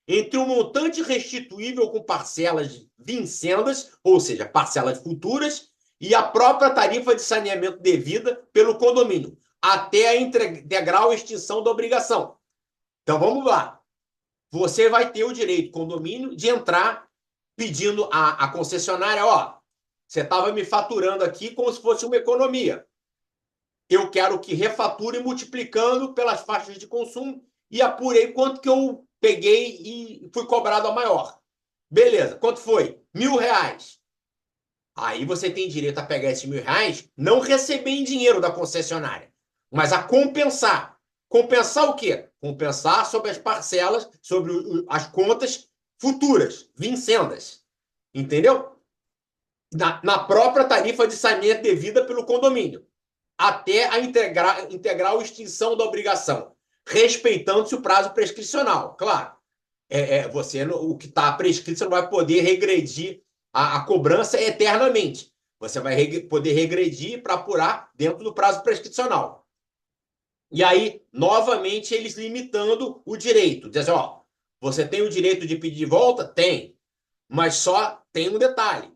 entre o montante restituível com parcelas vincendas, ou seja, parcelas futuras, e a própria tarifa de saneamento devida pelo condomínio, até a integral extinção da obrigação. Então, vamos lá. Você vai ter o direito, condomínio, de entrar pedindo à concessionária, ó, você estava me faturando aqui como se fosse uma economia. Eu quero que refature multiplicando pelas faixas de consumo e apurei quanto que eu peguei e fui cobrado a maior. Beleza, quanto foi? R$1.000. Aí você tem direito a pegar esses R$1.000, não receber em dinheiro da concessionária, mas a compensar. Compensar o quê? Compensar sobre as parcelas, sobre as contas futuras, vincendas. Entendeu? Na própria tarifa de saneamento devida pelo condomínio, até a integral extinção da obrigação, respeitando-se o prazo prescricional. Claro, o que está prescrito, você não vai poder regredir a cobrança eternamente. Você vai poder regredir para apurar dentro do prazo prescricional. E aí, novamente, eles limitando o direito. Dizem, ó, você tem o direito de pedir de volta? Tem. Mas só tem um detalhe.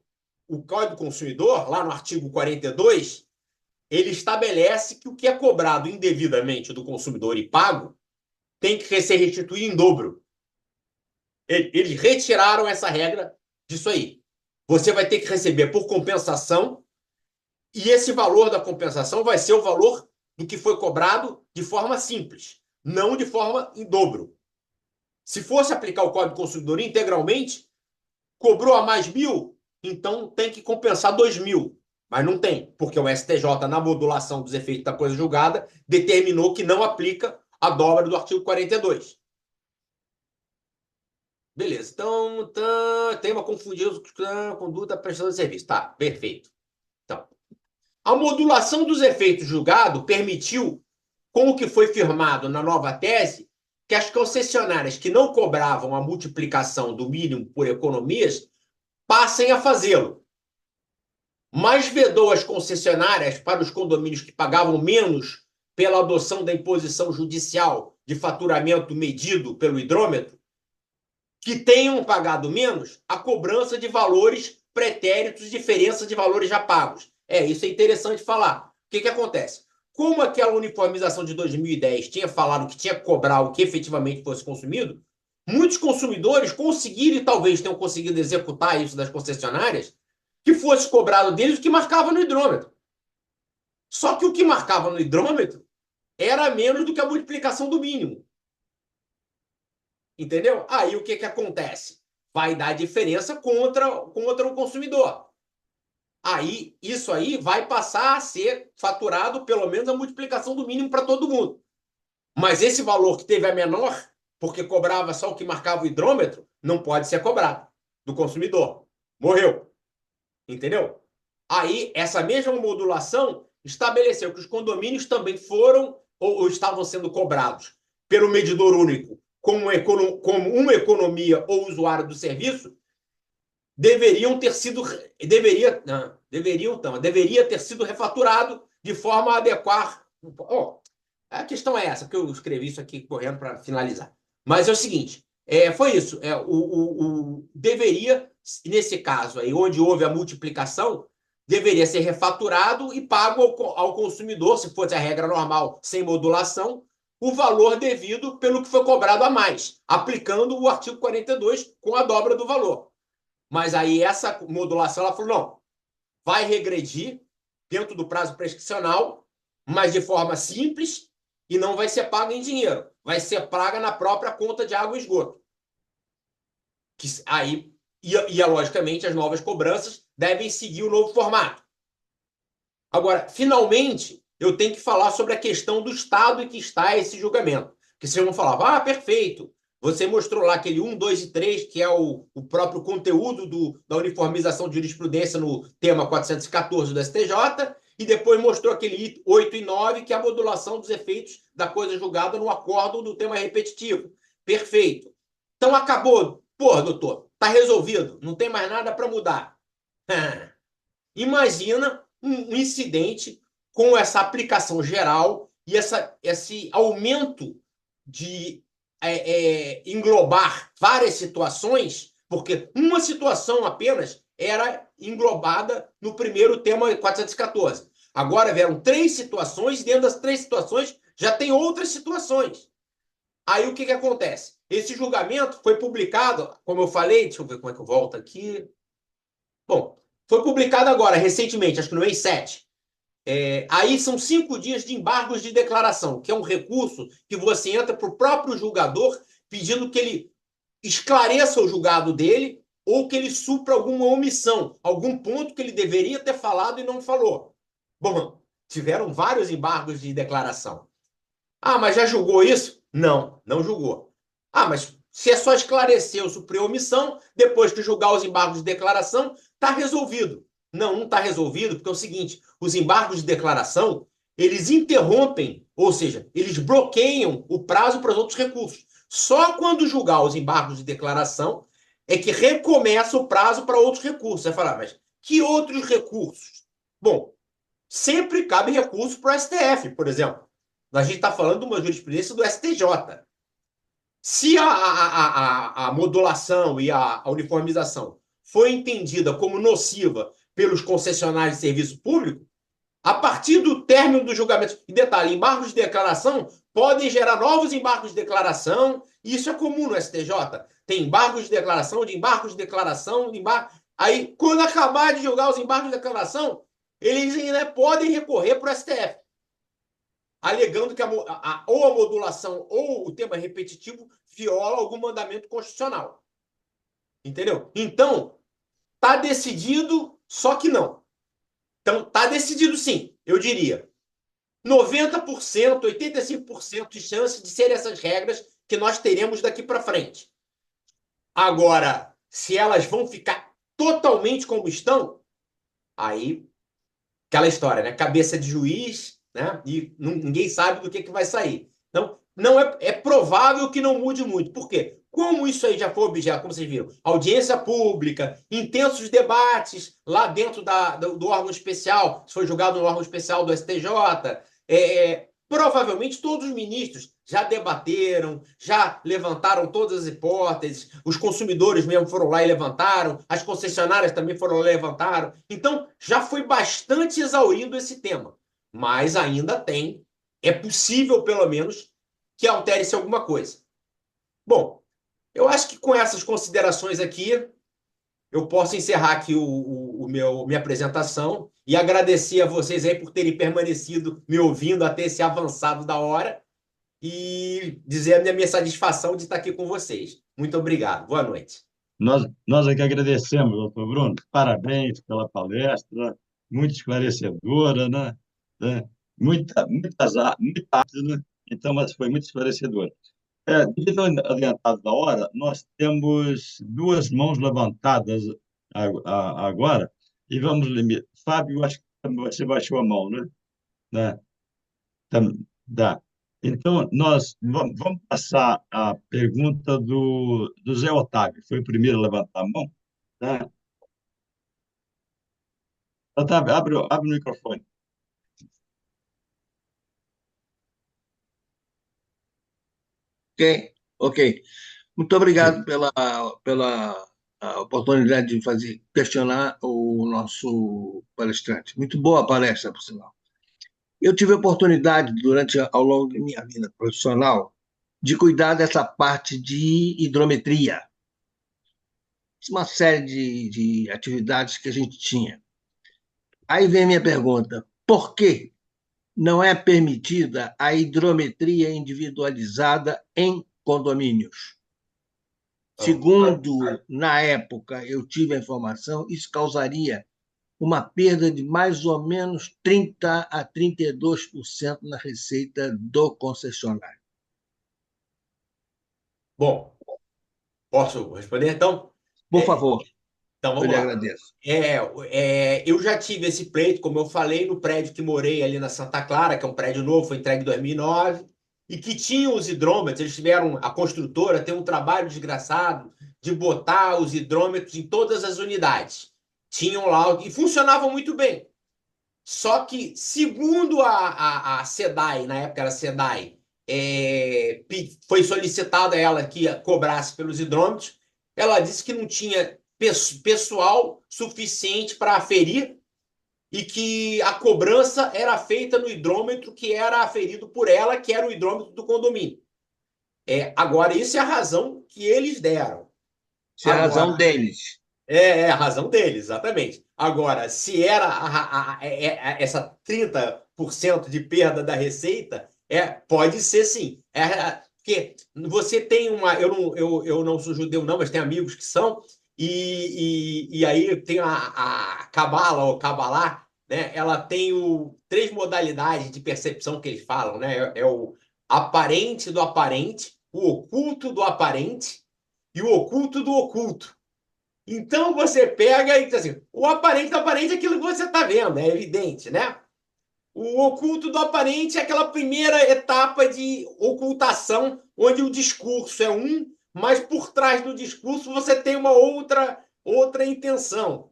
O Código do Consumidor, lá no artigo 42, ele estabelece que o que é cobrado indevidamente do consumidor e pago tem que ser restituído em dobro. Eles retiraram essa regra disso aí. Você vai ter que receber por compensação e esse valor da compensação vai ser o valor do que foi cobrado de forma simples, não de forma em dobro. Se fosse aplicar o Código do Consumidor integralmente, cobrou a mais 1.000, então tem que compensar 2.000. Mas não tem, porque o STJ, na modulação dos efeitos da coisa julgada, determinou que não aplica a dobra do artigo 42. Beleza. Então, tema confundido com conduta prestação de serviço. Tá, perfeito. Então, a modulação dos efeitos julgado permitiu, com o que foi firmado na nova tese, que as concessionárias que não cobravam a multiplicação do mínimo por economias passem a fazê-lo. Mas vedou as concessionárias para os condomínios que pagavam menos pela adoção da imposição judicial de faturamento medido pelo hidrômetro, que tenham pagado menos a cobrança de valores pretéritos, diferença de valores já pagos. Isso é interessante falar. O que acontece? Como aquela uniformização de 2010 tinha falado que tinha que cobrar o que efetivamente fosse consumido, muitos consumidores conseguiram e talvez tenham conseguido executar isso das concessionárias, que fosse cobrado deles o que marcava no hidrômetro. Só que o que marcava no hidrômetro era menos do que a multiplicação do mínimo. Entendeu? Aí o que acontece? Vai dar diferença contra o consumidor. Aí, isso aí vai passar a ser faturado pelo menos a multiplicação do mínimo para todo mundo. Mas esse valor que teve a menor, porque cobrava só o que marcava o hidrômetro, não pode ser cobrado do consumidor. Morreu. Entendeu? Aí, essa mesma modulação estabeleceu que os condomínios também foram ou estavam sendo cobrados pelo medidor único como uma economia ou usuário do serviço, deveria ter sido refaturado de forma a adequar. A questão é essa, porque eu escrevi isso aqui correndo para finalizar. Mas é o seguinte, foi isso. Deveria, nesse caso aí, onde houve a multiplicação, deveria ser refaturado e pago ao consumidor, se fosse a regra normal, sem modulação, o valor devido pelo que foi cobrado a mais, aplicando o artigo 42 com a dobra do valor. Mas aí essa modulação, ela falou, não, vai regredir dentro do prazo prescricional, mas de forma simples e não vai ser paga em dinheiro, vai ser paga na própria conta de água e esgoto. Aí, logicamente, as novas cobranças devem seguir o novo formato. Agora, finalmente, eu tenho que falar sobre a questão do estado em que está esse julgamento. Porque vocês vão falar, perfeito, você mostrou lá aquele 1, 2 e 3, que é o próprio conteúdo da uniformização de jurisprudência no tema 414 do STJ, e depois mostrou aquele 8 e 9, que é a modulação dos efeitos da coisa julgada no acórdão do tema repetitivo. Perfeito. Então acabou. Pô, doutor, tá resolvido, não tem mais nada para mudar. Imagina um incidente com essa aplicação geral e esse aumento de englobar várias situações, porque uma situação apenas era englobada no primeiro tema 414. Agora vieram 3 situações, e dentro das 3 situações já tem outras situações. Aí o que acontece? Esse julgamento foi publicado, como eu falei, deixa eu ver como é que eu volto aqui. Bom, foi publicado agora, recentemente, acho que no mês 7. Aí são 5 dias de embargos de declaração, que é um recurso que você entra para o próprio julgador pedindo que ele esclareça o julgado dele ou que ele supra alguma omissão, algum ponto que ele deveria ter falado e não falou. Bom, tiveram vários embargos de declaração. Mas já julgou isso? Não, não julgou. Mas se é só esclarecer ou suprir omissão, depois que julgar os embargos de declaração, está resolvido. Não está resolvido, porque é o seguinte, os embargos de declaração, eles interrompem, ou seja, eles bloqueiam o prazo para os outros recursos. Só quando julgar os embargos de declaração é que recomeça o prazo para outros recursos. Você vai falar, mas que outros recursos? Bom, sempre cabe recurso para o STF, por exemplo. A gente está falando de uma jurisprudência do STJ. Se a modulação e a uniformização foi entendida como nociva pelos concessionários de serviço público, a partir do término do julgamento, e detalhe, embargos de declaração podem gerar novos embargos de declaração, e isso é comum no STJ. Tem embargos de declaração, Aí, quando acabar de julgar os embargos de declaração, eles ainda podem recorrer para o STF, alegando que ou a modulação ou o tema repetitivo viola algum mandamento constitucional. Entendeu? Então, está decidido, só que não. Então, está decidido sim, eu diria. 90%, 85% de chance de serem essas regras que nós teremos daqui para frente. Agora, se elas vão ficar totalmente como estão, aí, aquela história, né? Cabeça de juiz, né? E ninguém sabe do que vai sair. Então, não é provável que não mude muito. Por quê? Como isso aí já foi objeto, como vocês viram, audiência pública, intensos debates lá dentro do órgão especial, se foi julgado no órgão especial do STJ, provavelmente todos os ministros já debateram, já levantaram todas as hipóteses, os consumidores mesmo foram lá e levantaram, as concessionárias também foram lá e levantaram. Então, já foi bastante exaurido esse tema. Mas ainda é possível, pelo menos, que altere-se alguma coisa. Bom, eu acho que com essas considerações aqui, eu posso encerrar aqui minha apresentação e agradecer a vocês aí por terem permanecido me ouvindo até esse avançado da hora e dizer a minha satisfação de estar aqui com vocês. Muito obrigado. Boa noite. Nós é que agradecemos, doutor Bruno. Parabéns pela palestra, muito esclarecedora, né? Muita arte, né? Então, mas foi muito esclarecedora. Devido ao adiantado da hora, nós temos duas mãos levantadas agora e vamos limitar. Fábio, acho que você baixou a mão, né? Né? Dá. Então, nós vamos passar a pergunta do Zé Otávio, foi o primeiro a levantar a mão. Né? Otávio, abre o microfone. Ok, ok. Muito obrigado pela oportunidade de questionar o nosso palestrante. Muito boa a palestra, por sinal. Eu tive a oportunidade, ao longo da minha vida profissional, de cuidar dessa parte de hidrometria. Uma série de atividades que a gente tinha. Aí vem a minha pergunta: por que não é permitida a hidrometria individualizada em condomínios? Segundo, na época, eu tive a informação, isso causaria uma perda de mais ou menos 30% a 32% na receita do concessionário. Bom, posso responder então? Por favor, Então eu vamos lhe lá. agradeço. Eu já tive esse pleito, como eu falei, no prédio que morei ali na Santa Clara, que é um prédio novo, foi entregue em 2009, e que tinha os hidrômetros. Eles tiveram, a construtora tem um trabalho desgraçado de botar os hidrômetros em todas as unidades. Tinham lá, e funcionavam muito bem. Só que, segundo a SEDAI, na época era SEDAI, foi solicitada a ela que cobrasse pelos hidrômetros, ela disse que não tinha pessoal suficiente para aferir e que a cobrança era feita no hidrômetro que era aferido por ela, que era o hidrômetro do condomínio. Agora, isso é a razão que eles deram. Isso é a razão deles. É a razão deles, exatamente. Agora, se era essa 30% de perda da receita, pode ser sim. Porque você tem uma. Eu não sou judeu, não, mas tenho amigos que são, e aí tem a Cabala, ou Cabalá, né? Ela tem três modalidades de percepção que eles falam, né? É o aparente do aparente, o oculto do aparente e o oculto do oculto. Então você pega e diz assim, o aparente do aparente é aquilo que você está vendo, é evidente, né? O oculto do aparente é aquela primeira etapa de ocultação, onde o discurso é mas por trás do discurso você tem uma outra intenção.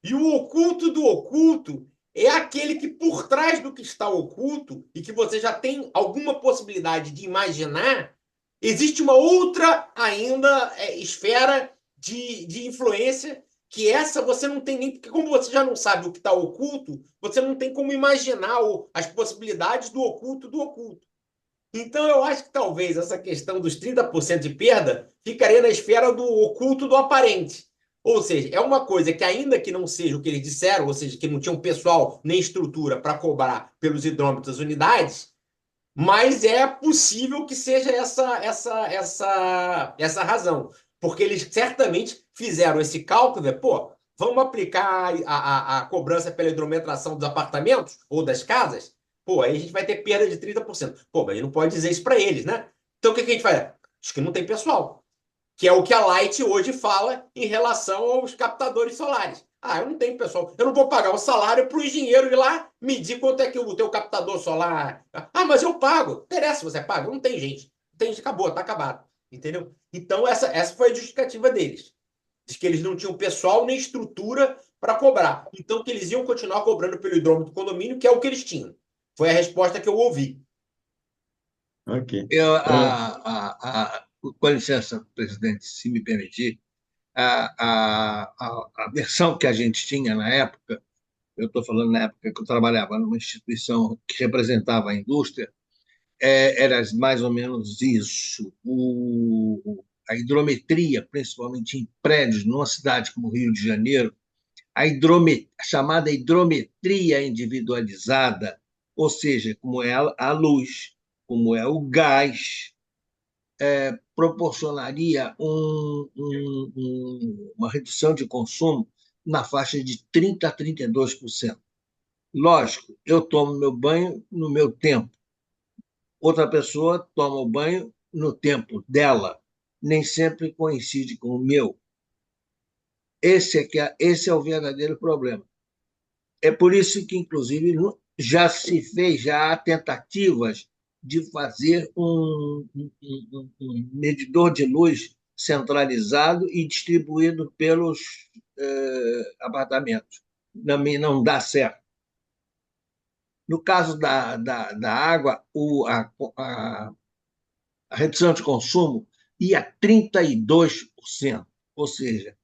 E o oculto do oculto é aquele que por trás do que está oculto e que você já tem alguma possibilidade de imaginar, existe uma outra ainda esfera de influência, que essa você não tem nem, porque como você já não sabe o que está oculto, você não tem como imaginar as possibilidades do oculto do oculto. Então eu acho que talvez essa questão dos 30% de perda ficaria na esfera do oculto do aparente. Ou seja, é uma coisa que ainda que não seja o que eles disseram, ou seja, que não tinha um pessoal nem estrutura para cobrar pelos hidrômetros das unidades, mas é possível que seja essa razão. Porque eles certamente fizeram esse cálculo, pô, vamos aplicar a cobrança pela hidrometração dos apartamentos ou das casas? Pô, aí a gente vai ter perda de 30%. Pô, mas a gente não pode dizer isso para eles, né? Então o que que a gente faz? Acho que não tem pessoal, que é o que a Light hoje fala em relação aos captadores solares. Ah, eu não tenho pessoal, eu não vou pagar o salário para o engenheiro ir lá medir quanto é que o teu captador solar. Ah, mas eu pago. Não interessa se você paga, não tem gente. Não tem gente, acabou, tá acabado. Entendeu? Então, essa foi a justificativa deles. Diz que eles não tinham pessoal nem estrutura para cobrar. Então, que eles iam continuar cobrando pelo hidrômetro do condomínio, que é o que eles tinham. Foi a resposta que eu ouvi. Ok. Eu, É, com licença, presidente, se me permitir, a versão que a gente tinha na época, eu estou falando na época que eu trabalhava numa instituição que representava a indústria, era mais ou menos isso. A hidrometria, principalmente em prédios, numa cidade como Rio de Janeiro, a chamada hidrometria individualizada, ou seja, como é a luz, como é o gás, proporcionaria uma redução de consumo na faixa de 30% a 32%. Lógico, eu tomo meu banho no meu tempo, outra pessoa toma o banho no tempo dela, nem sempre coincide com o meu. Esse é o verdadeiro problema. É por isso que, inclusive, já há tentativas de fazer um medidor de luz centralizado e distribuído pelos apartamentos. Não dá certo. No caso da água, a redução de consumo ia a 32%, ou seja,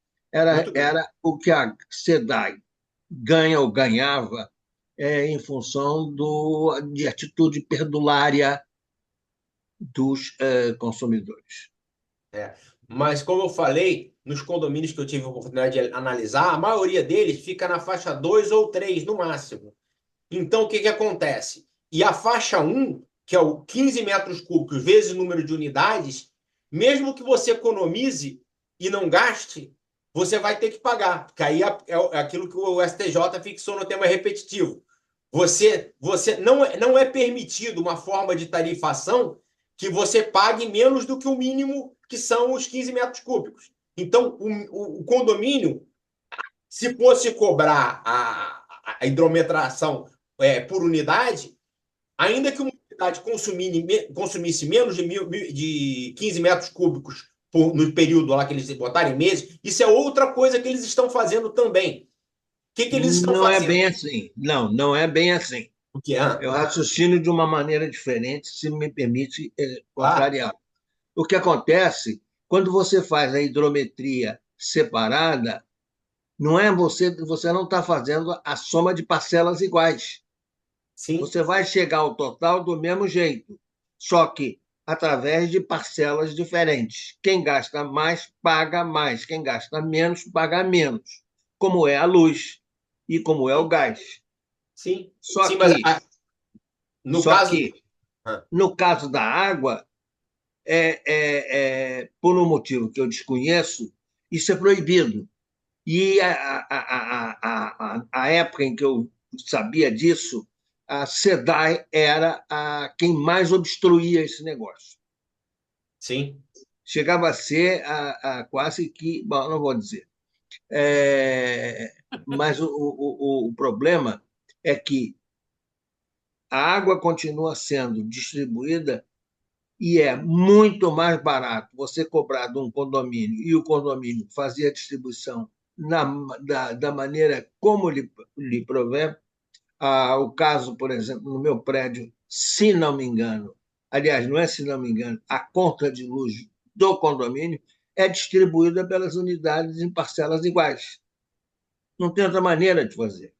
Muito grande. era o que a SEDAI ganha ou ganhava em função de atitude perdulária dos consumidores. É. Mas, como eu falei, nos condomínios que eu tive a oportunidade de analisar, a maioria deles fica na faixa 2 ou 3 no máximo. Então, o que que acontece? E a faixa um, que é o 15 metros cúbicos vezes o número de unidades, mesmo que você economize e não gaste, você vai ter que pagar. Porque aí é aquilo que o STJ fixou no tema repetitivo. Você não é permitido uma forma de tarifação que você pague menos do que o mínimo, que são os 15 metros cúbicos. Então, o condomínio, se fosse cobrar a hidrometração por unidade, ainda que uma unidade consumisse menos de 15 metros cúbicos no período lá que eles botarem meses, isso é outra coisa que eles estão fazendo também. O que que eles estão Não é fazendo? bem assim. Não é bem assim. O que é? Eu raciocino de uma maneira diferente, se me permite Claro. contrariar. O que acontece, quando você faz a hidrometria separada, você não está fazendo a soma de parcelas iguais. Sim, Você vai chegar ao total do mesmo jeito, só que através de parcelas diferentes. Quem gasta mais, paga mais. Quem gasta menos, paga menos. Como é a luz e como é o sim, gás. sim. Só Sim, mas que, no só caso. que Ah, no caso da água, por um motivo que eu desconheço, isso é proibido. E a época em que eu sabia disso, a SEDAI era quem mais obstruía esse negócio. sim, Chegava a ser quase que. Bom, não vou dizer. É, mas o problema é que a água continua sendo distribuída e é muito mais barato você cobrar de um condomínio e o condomínio fazer a distribuição da maneira como lhe prover. O caso, por exemplo, no meu prédio, se não me engano, aliás, não é se não me engano, a conta de luz do condomínio é distribuída pelas unidades em parcelas iguais. Não tem outra maneira de fazer.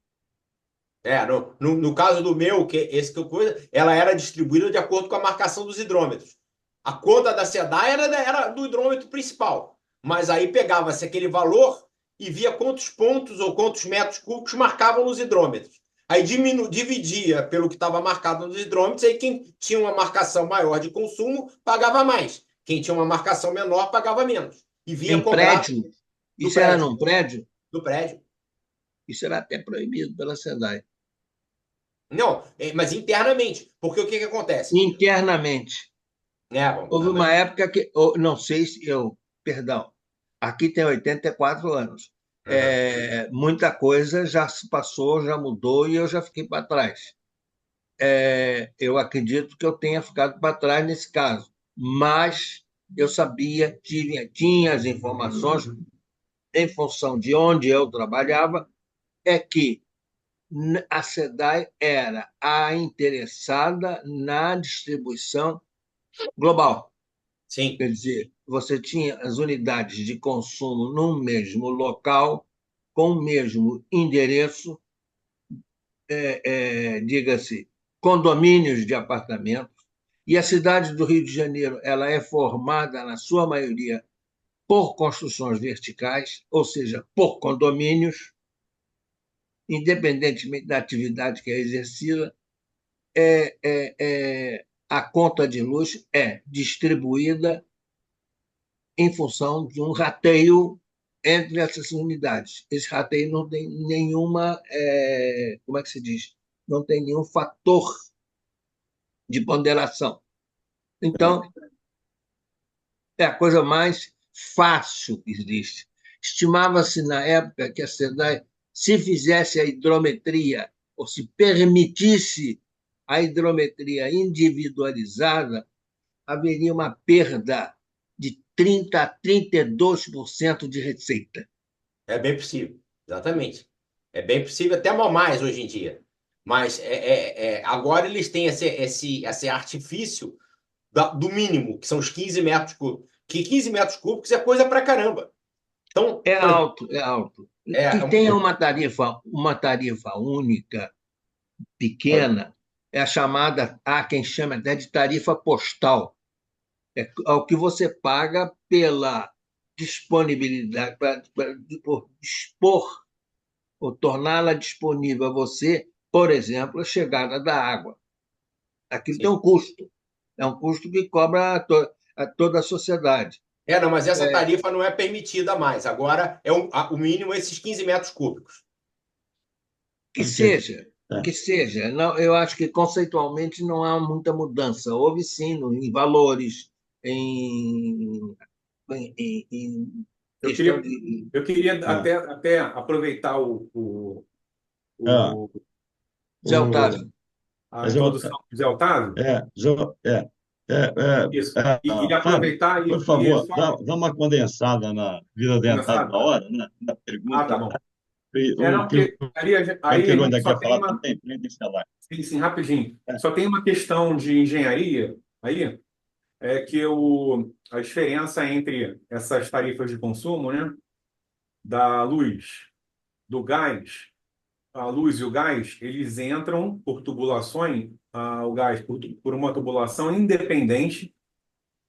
no caso do meu, esse que eu coisa, ela era distribuída de acordo com a marcação dos hidrômetros. A conta da SEDAI era do hidrômetro principal, mas aí pegava-se aquele valor e via quantos pontos ou quantos metros cúbicos marcavam nos hidrômetros. Aí dividia pelo que estava marcado nos hidrômetros, aí quem tinha uma marcação maior de consumo pagava mais. Quem tinha uma marcação menor pagava menos. E vinha Em cobrar prédio, do isso era prédio. num prédio? do prédio. Isso era até proibido pela SEDAI. Não, mas internamente. Porque o que acontece? Internamente. Houve uma época que, não sei se perdão, aqui tem 84 anos. Muita coisa já se passou, já mudou e eu já fiquei para trás. Eu acredito que eu tenha ficado para trás nesse caso, mas eu sabia, tinha as informações, em função de onde eu trabalhava, é que a SEDAI era a interessada na distribuição global. Sim. Quer dizer, você tinha as unidades de consumo no mesmo local, com o mesmo endereço, diga-se, condomínios de apartamentos, e a cidade do Rio de Janeiro ela é formada, na sua maioria, por construções verticais, ou seja, por condomínios, independentemente da atividade que é exercida, a conta de luz é distribuída em função de um rateio entre essas unidades. Esse rateio não tem nenhuma, como é que se diz? Não tem nenhum fator de ponderação. Então, é a coisa mais fácil que existe. Estimava-se na época que a SEDAI, se fizesse a hidrometria, ou se permitisse a hidrometria individualizada, haveria uma perda de 30% a 32% de receita. É bem possível, exatamente. É bem possível, até mais hoje em dia. Mas agora eles têm esse artifício do mínimo, que são os 15 metros cúbicos. Que 15 metros cúbicos é coisa pra caramba. Então, É alto, é alto. Que um tenha uma tarifa única, pequena, é a chamada, há quem chama até de tarifa postal. É o que você paga pela disponibilidade, por dispor ou torná-la disponível a você, por exemplo, a chegada da água. Aquilo tem Sim. um custo. É um custo que cobra a toda a sociedade. Não, mas essa tarifa não é permitida mais. Agora o mínimo é esses 15 metros cúbicos. Que seja, que seja. Não, eu acho que conceitualmente não há muita mudança. Houve sim em valores, em Eu questão queria, de. eu queria até aproveitar o- Zé Otávio. a introdução do Zé Otávio. Isso. E Fábio, aproveitar por e favor, só dá uma condensada na vida dentária começar. da hora, né? Na Tá pergunta. bom. O Não, que porque o aí a Quilo gente ainda só quer tem falar uma. também, para encerrar. Sim, rapidinho. Só tem uma questão de engenharia aí, é que a diferença entre essas tarifas de consumo, né, da luz, do gás, a luz e o gás, eles entram por tubulações, o gás por uma tubulação independente,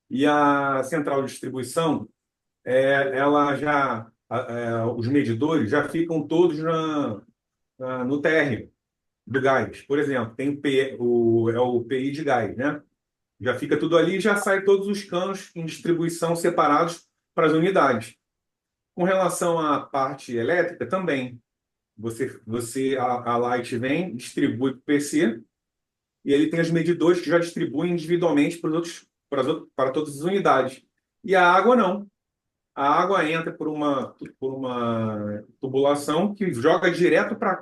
e a central de distribuição, ela já, os medidores já ficam todos no térreo do gás. Por exemplo, tem o PI de gás, né? Já fica tudo ali e já sai todos os canos em distribuição separados para as unidades. Com relação à parte elétrica, também. A Light vem, distribui para o PC, e ele tem os medidores que já distribuem individualmente para todas as unidades. E a água não. A água entra por uma tubulação que joga direto para a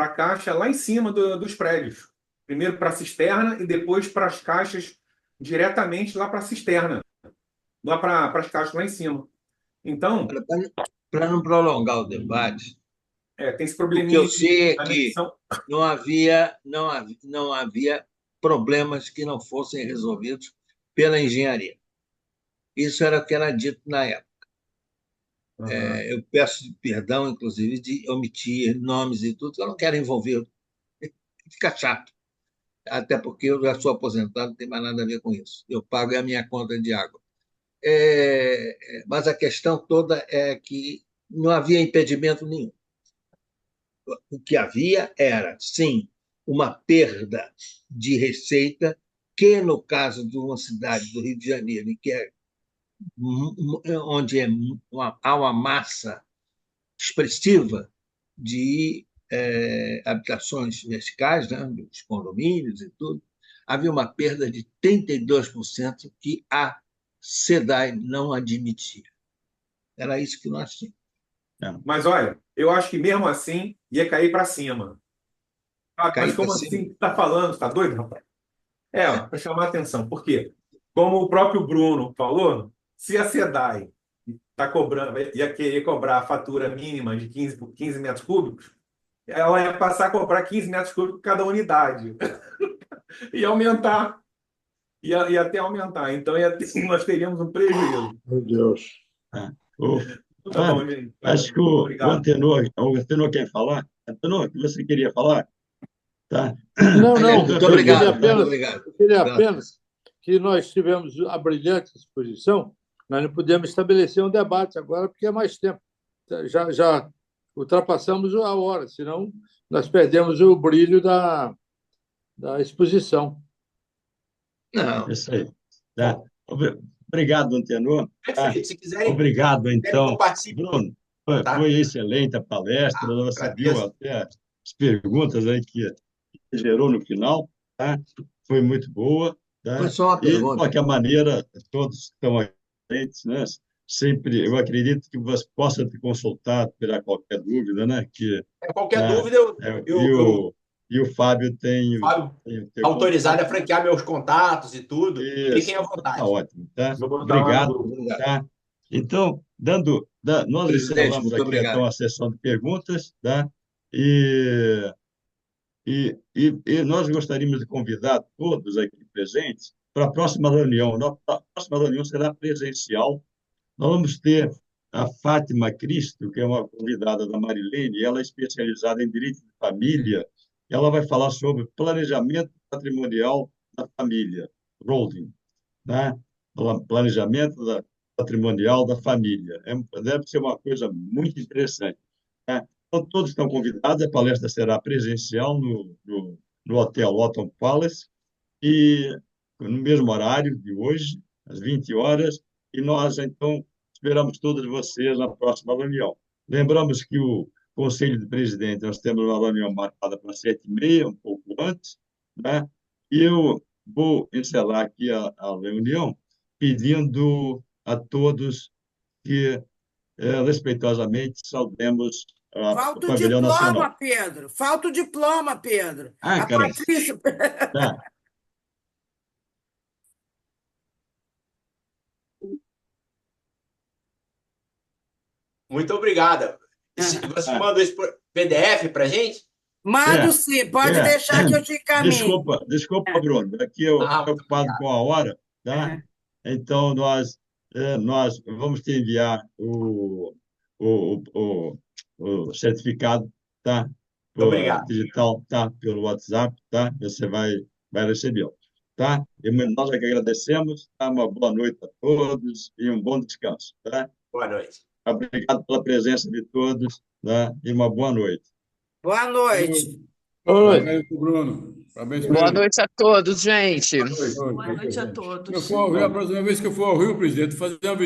caixa lá em cima dos prédios. Primeiro para a cisterna e depois para as caixas diretamente lá para a cisterna, lá para as caixas lá em cima. Então, Para não prolongar o debate, tem esse o que eu probleminha sei é da que medição. não havia problemas que não fossem resolvidos pela engenharia. Isso era o que era dito na época. Eu peço perdão, inclusive, de omitir nomes e tudo, eu não quero envolver, fica chato. Até porque eu já sou aposentado, não tem mais nada a ver com isso. Eu pago a minha conta de água. Mas a questão toda é que não havia impedimento nenhum. O que havia era, sim, uma perda de receita, que no caso de uma cidade do Rio de Janeiro, onde há uma massa expressiva de habitações verticais, né, dos condomínios e tudo, havia uma perda de 32% que a SEDAI não admitia. Era isso que nós tínhamos. Mas olha, eu acho que mesmo assim ia cair para cima. Mas Cair como para assim? cima. Está falando? Está doido, rapaz? Para chamar a atenção. Por quê? Como o próprio Bruno falou, se a SEDAI tá cobrando, ia querer cobrar a fatura mínima de 15 metros cúbicos, ela ia passar a cobrar 15 metros cúbicos cada unidade. Ia aumentar. Ia até aumentar. Então nós teríamos um prejuízo. Meu Deus. Ô, Tá bom, Fábio, gente. acho que o Obrigado. Antenor quer falar. Antenor, o que você queria falar? Tá? Não, Aliás, não. muito Eu queria obrigado. Muito apenas, obrigado. eu queria apenas que nós tivemos a brilhante exposição, nós não podemos estabelecer um debate agora, porque é mais tempo. Já ultrapassamos a hora, senão nós perdemos o brilho da exposição. Não, Isso aí. Tá? Obrigado, Antenor. Tá? Perfeito. Se quiserem, Obrigado, que eu então. participe, Bruno, tá? foi excelente a palestra. Você viu Agradeço. até as perguntas aí que gerou no final. Tá? Foi muito boa. Tá? foi só uma E, de pergunta. qualquer maneira, todos estão aqui, né? Sempre, eu acredito que você possa te consultar, tirar qualquer dúvida, né? Que, Qualquer né? dúvida, E o Fábio tem Fábio, o teu autorizado a contato. franquear meus contatos e tudo. Isso, Fiquem à tá vontade. ótimo, tá? Vou botar lá no Obrigado, grupo. Obrigado. tá? Então, nós Presidente, encerramos muito aqui obrigado. então a sessão de perguntas, tá? E, e nós gostaríamos de convidar todos aqui presentes para a próxima reunião. A próxima reunião será presencial. Nós vamos ter a Fátima Cristo, que é uma convidada da Marilene, ela é especializada em direito de família. Ela vai falar sobre planejamento patrimonial da família, Holding, né? Planejamento patrimonial da família. Deve ser uma coisa muito interessante. Né? Então, todos estão convidados, a palestra será presencial no Hotel Otton Palace, e no mesmo horário de hoje, às 20 horas, e nós, então, esperamos todos vocês na próxima reunião. Lembramos que o Conselho de Presidente, nós temos uma reunião marcada para 7h30, um pouco antes, né? E eu vou encerrar aqui a reunião pedindo a todos que, respeitosamente, saudemos o Falta o Pavilhão diploma, Nacional. Pedro. Falta o diploma, Pedro. A Cara, Patrícia. tá. Muito obrigado. Você mandou esse PDF para a gente? Mando sim, pode deixar que eu te encaminho. Desculpa, Bruno, aqui eu estou muito ocupado obrigado. com a hora, tá? Então, nós vamos te enviar o certificado, tá? Obrigado. Digital, tá? Pelo WhatsApp, tá? Você vai recebê-lo, tá? E nós é que agradecemos, tá? Uma boa noite a todos e um bom descanso, tá? Boa noite. Obrigado pela presença de todos, tá? E uma boa noite. Boa noite. Boa noite. Parabéns pro Bruno. Parabéns para Boa ele. noite a todos, gente. Boa Boa noite a todos. A próxima vez que eu for ao Rio, presidente, fazer uma visita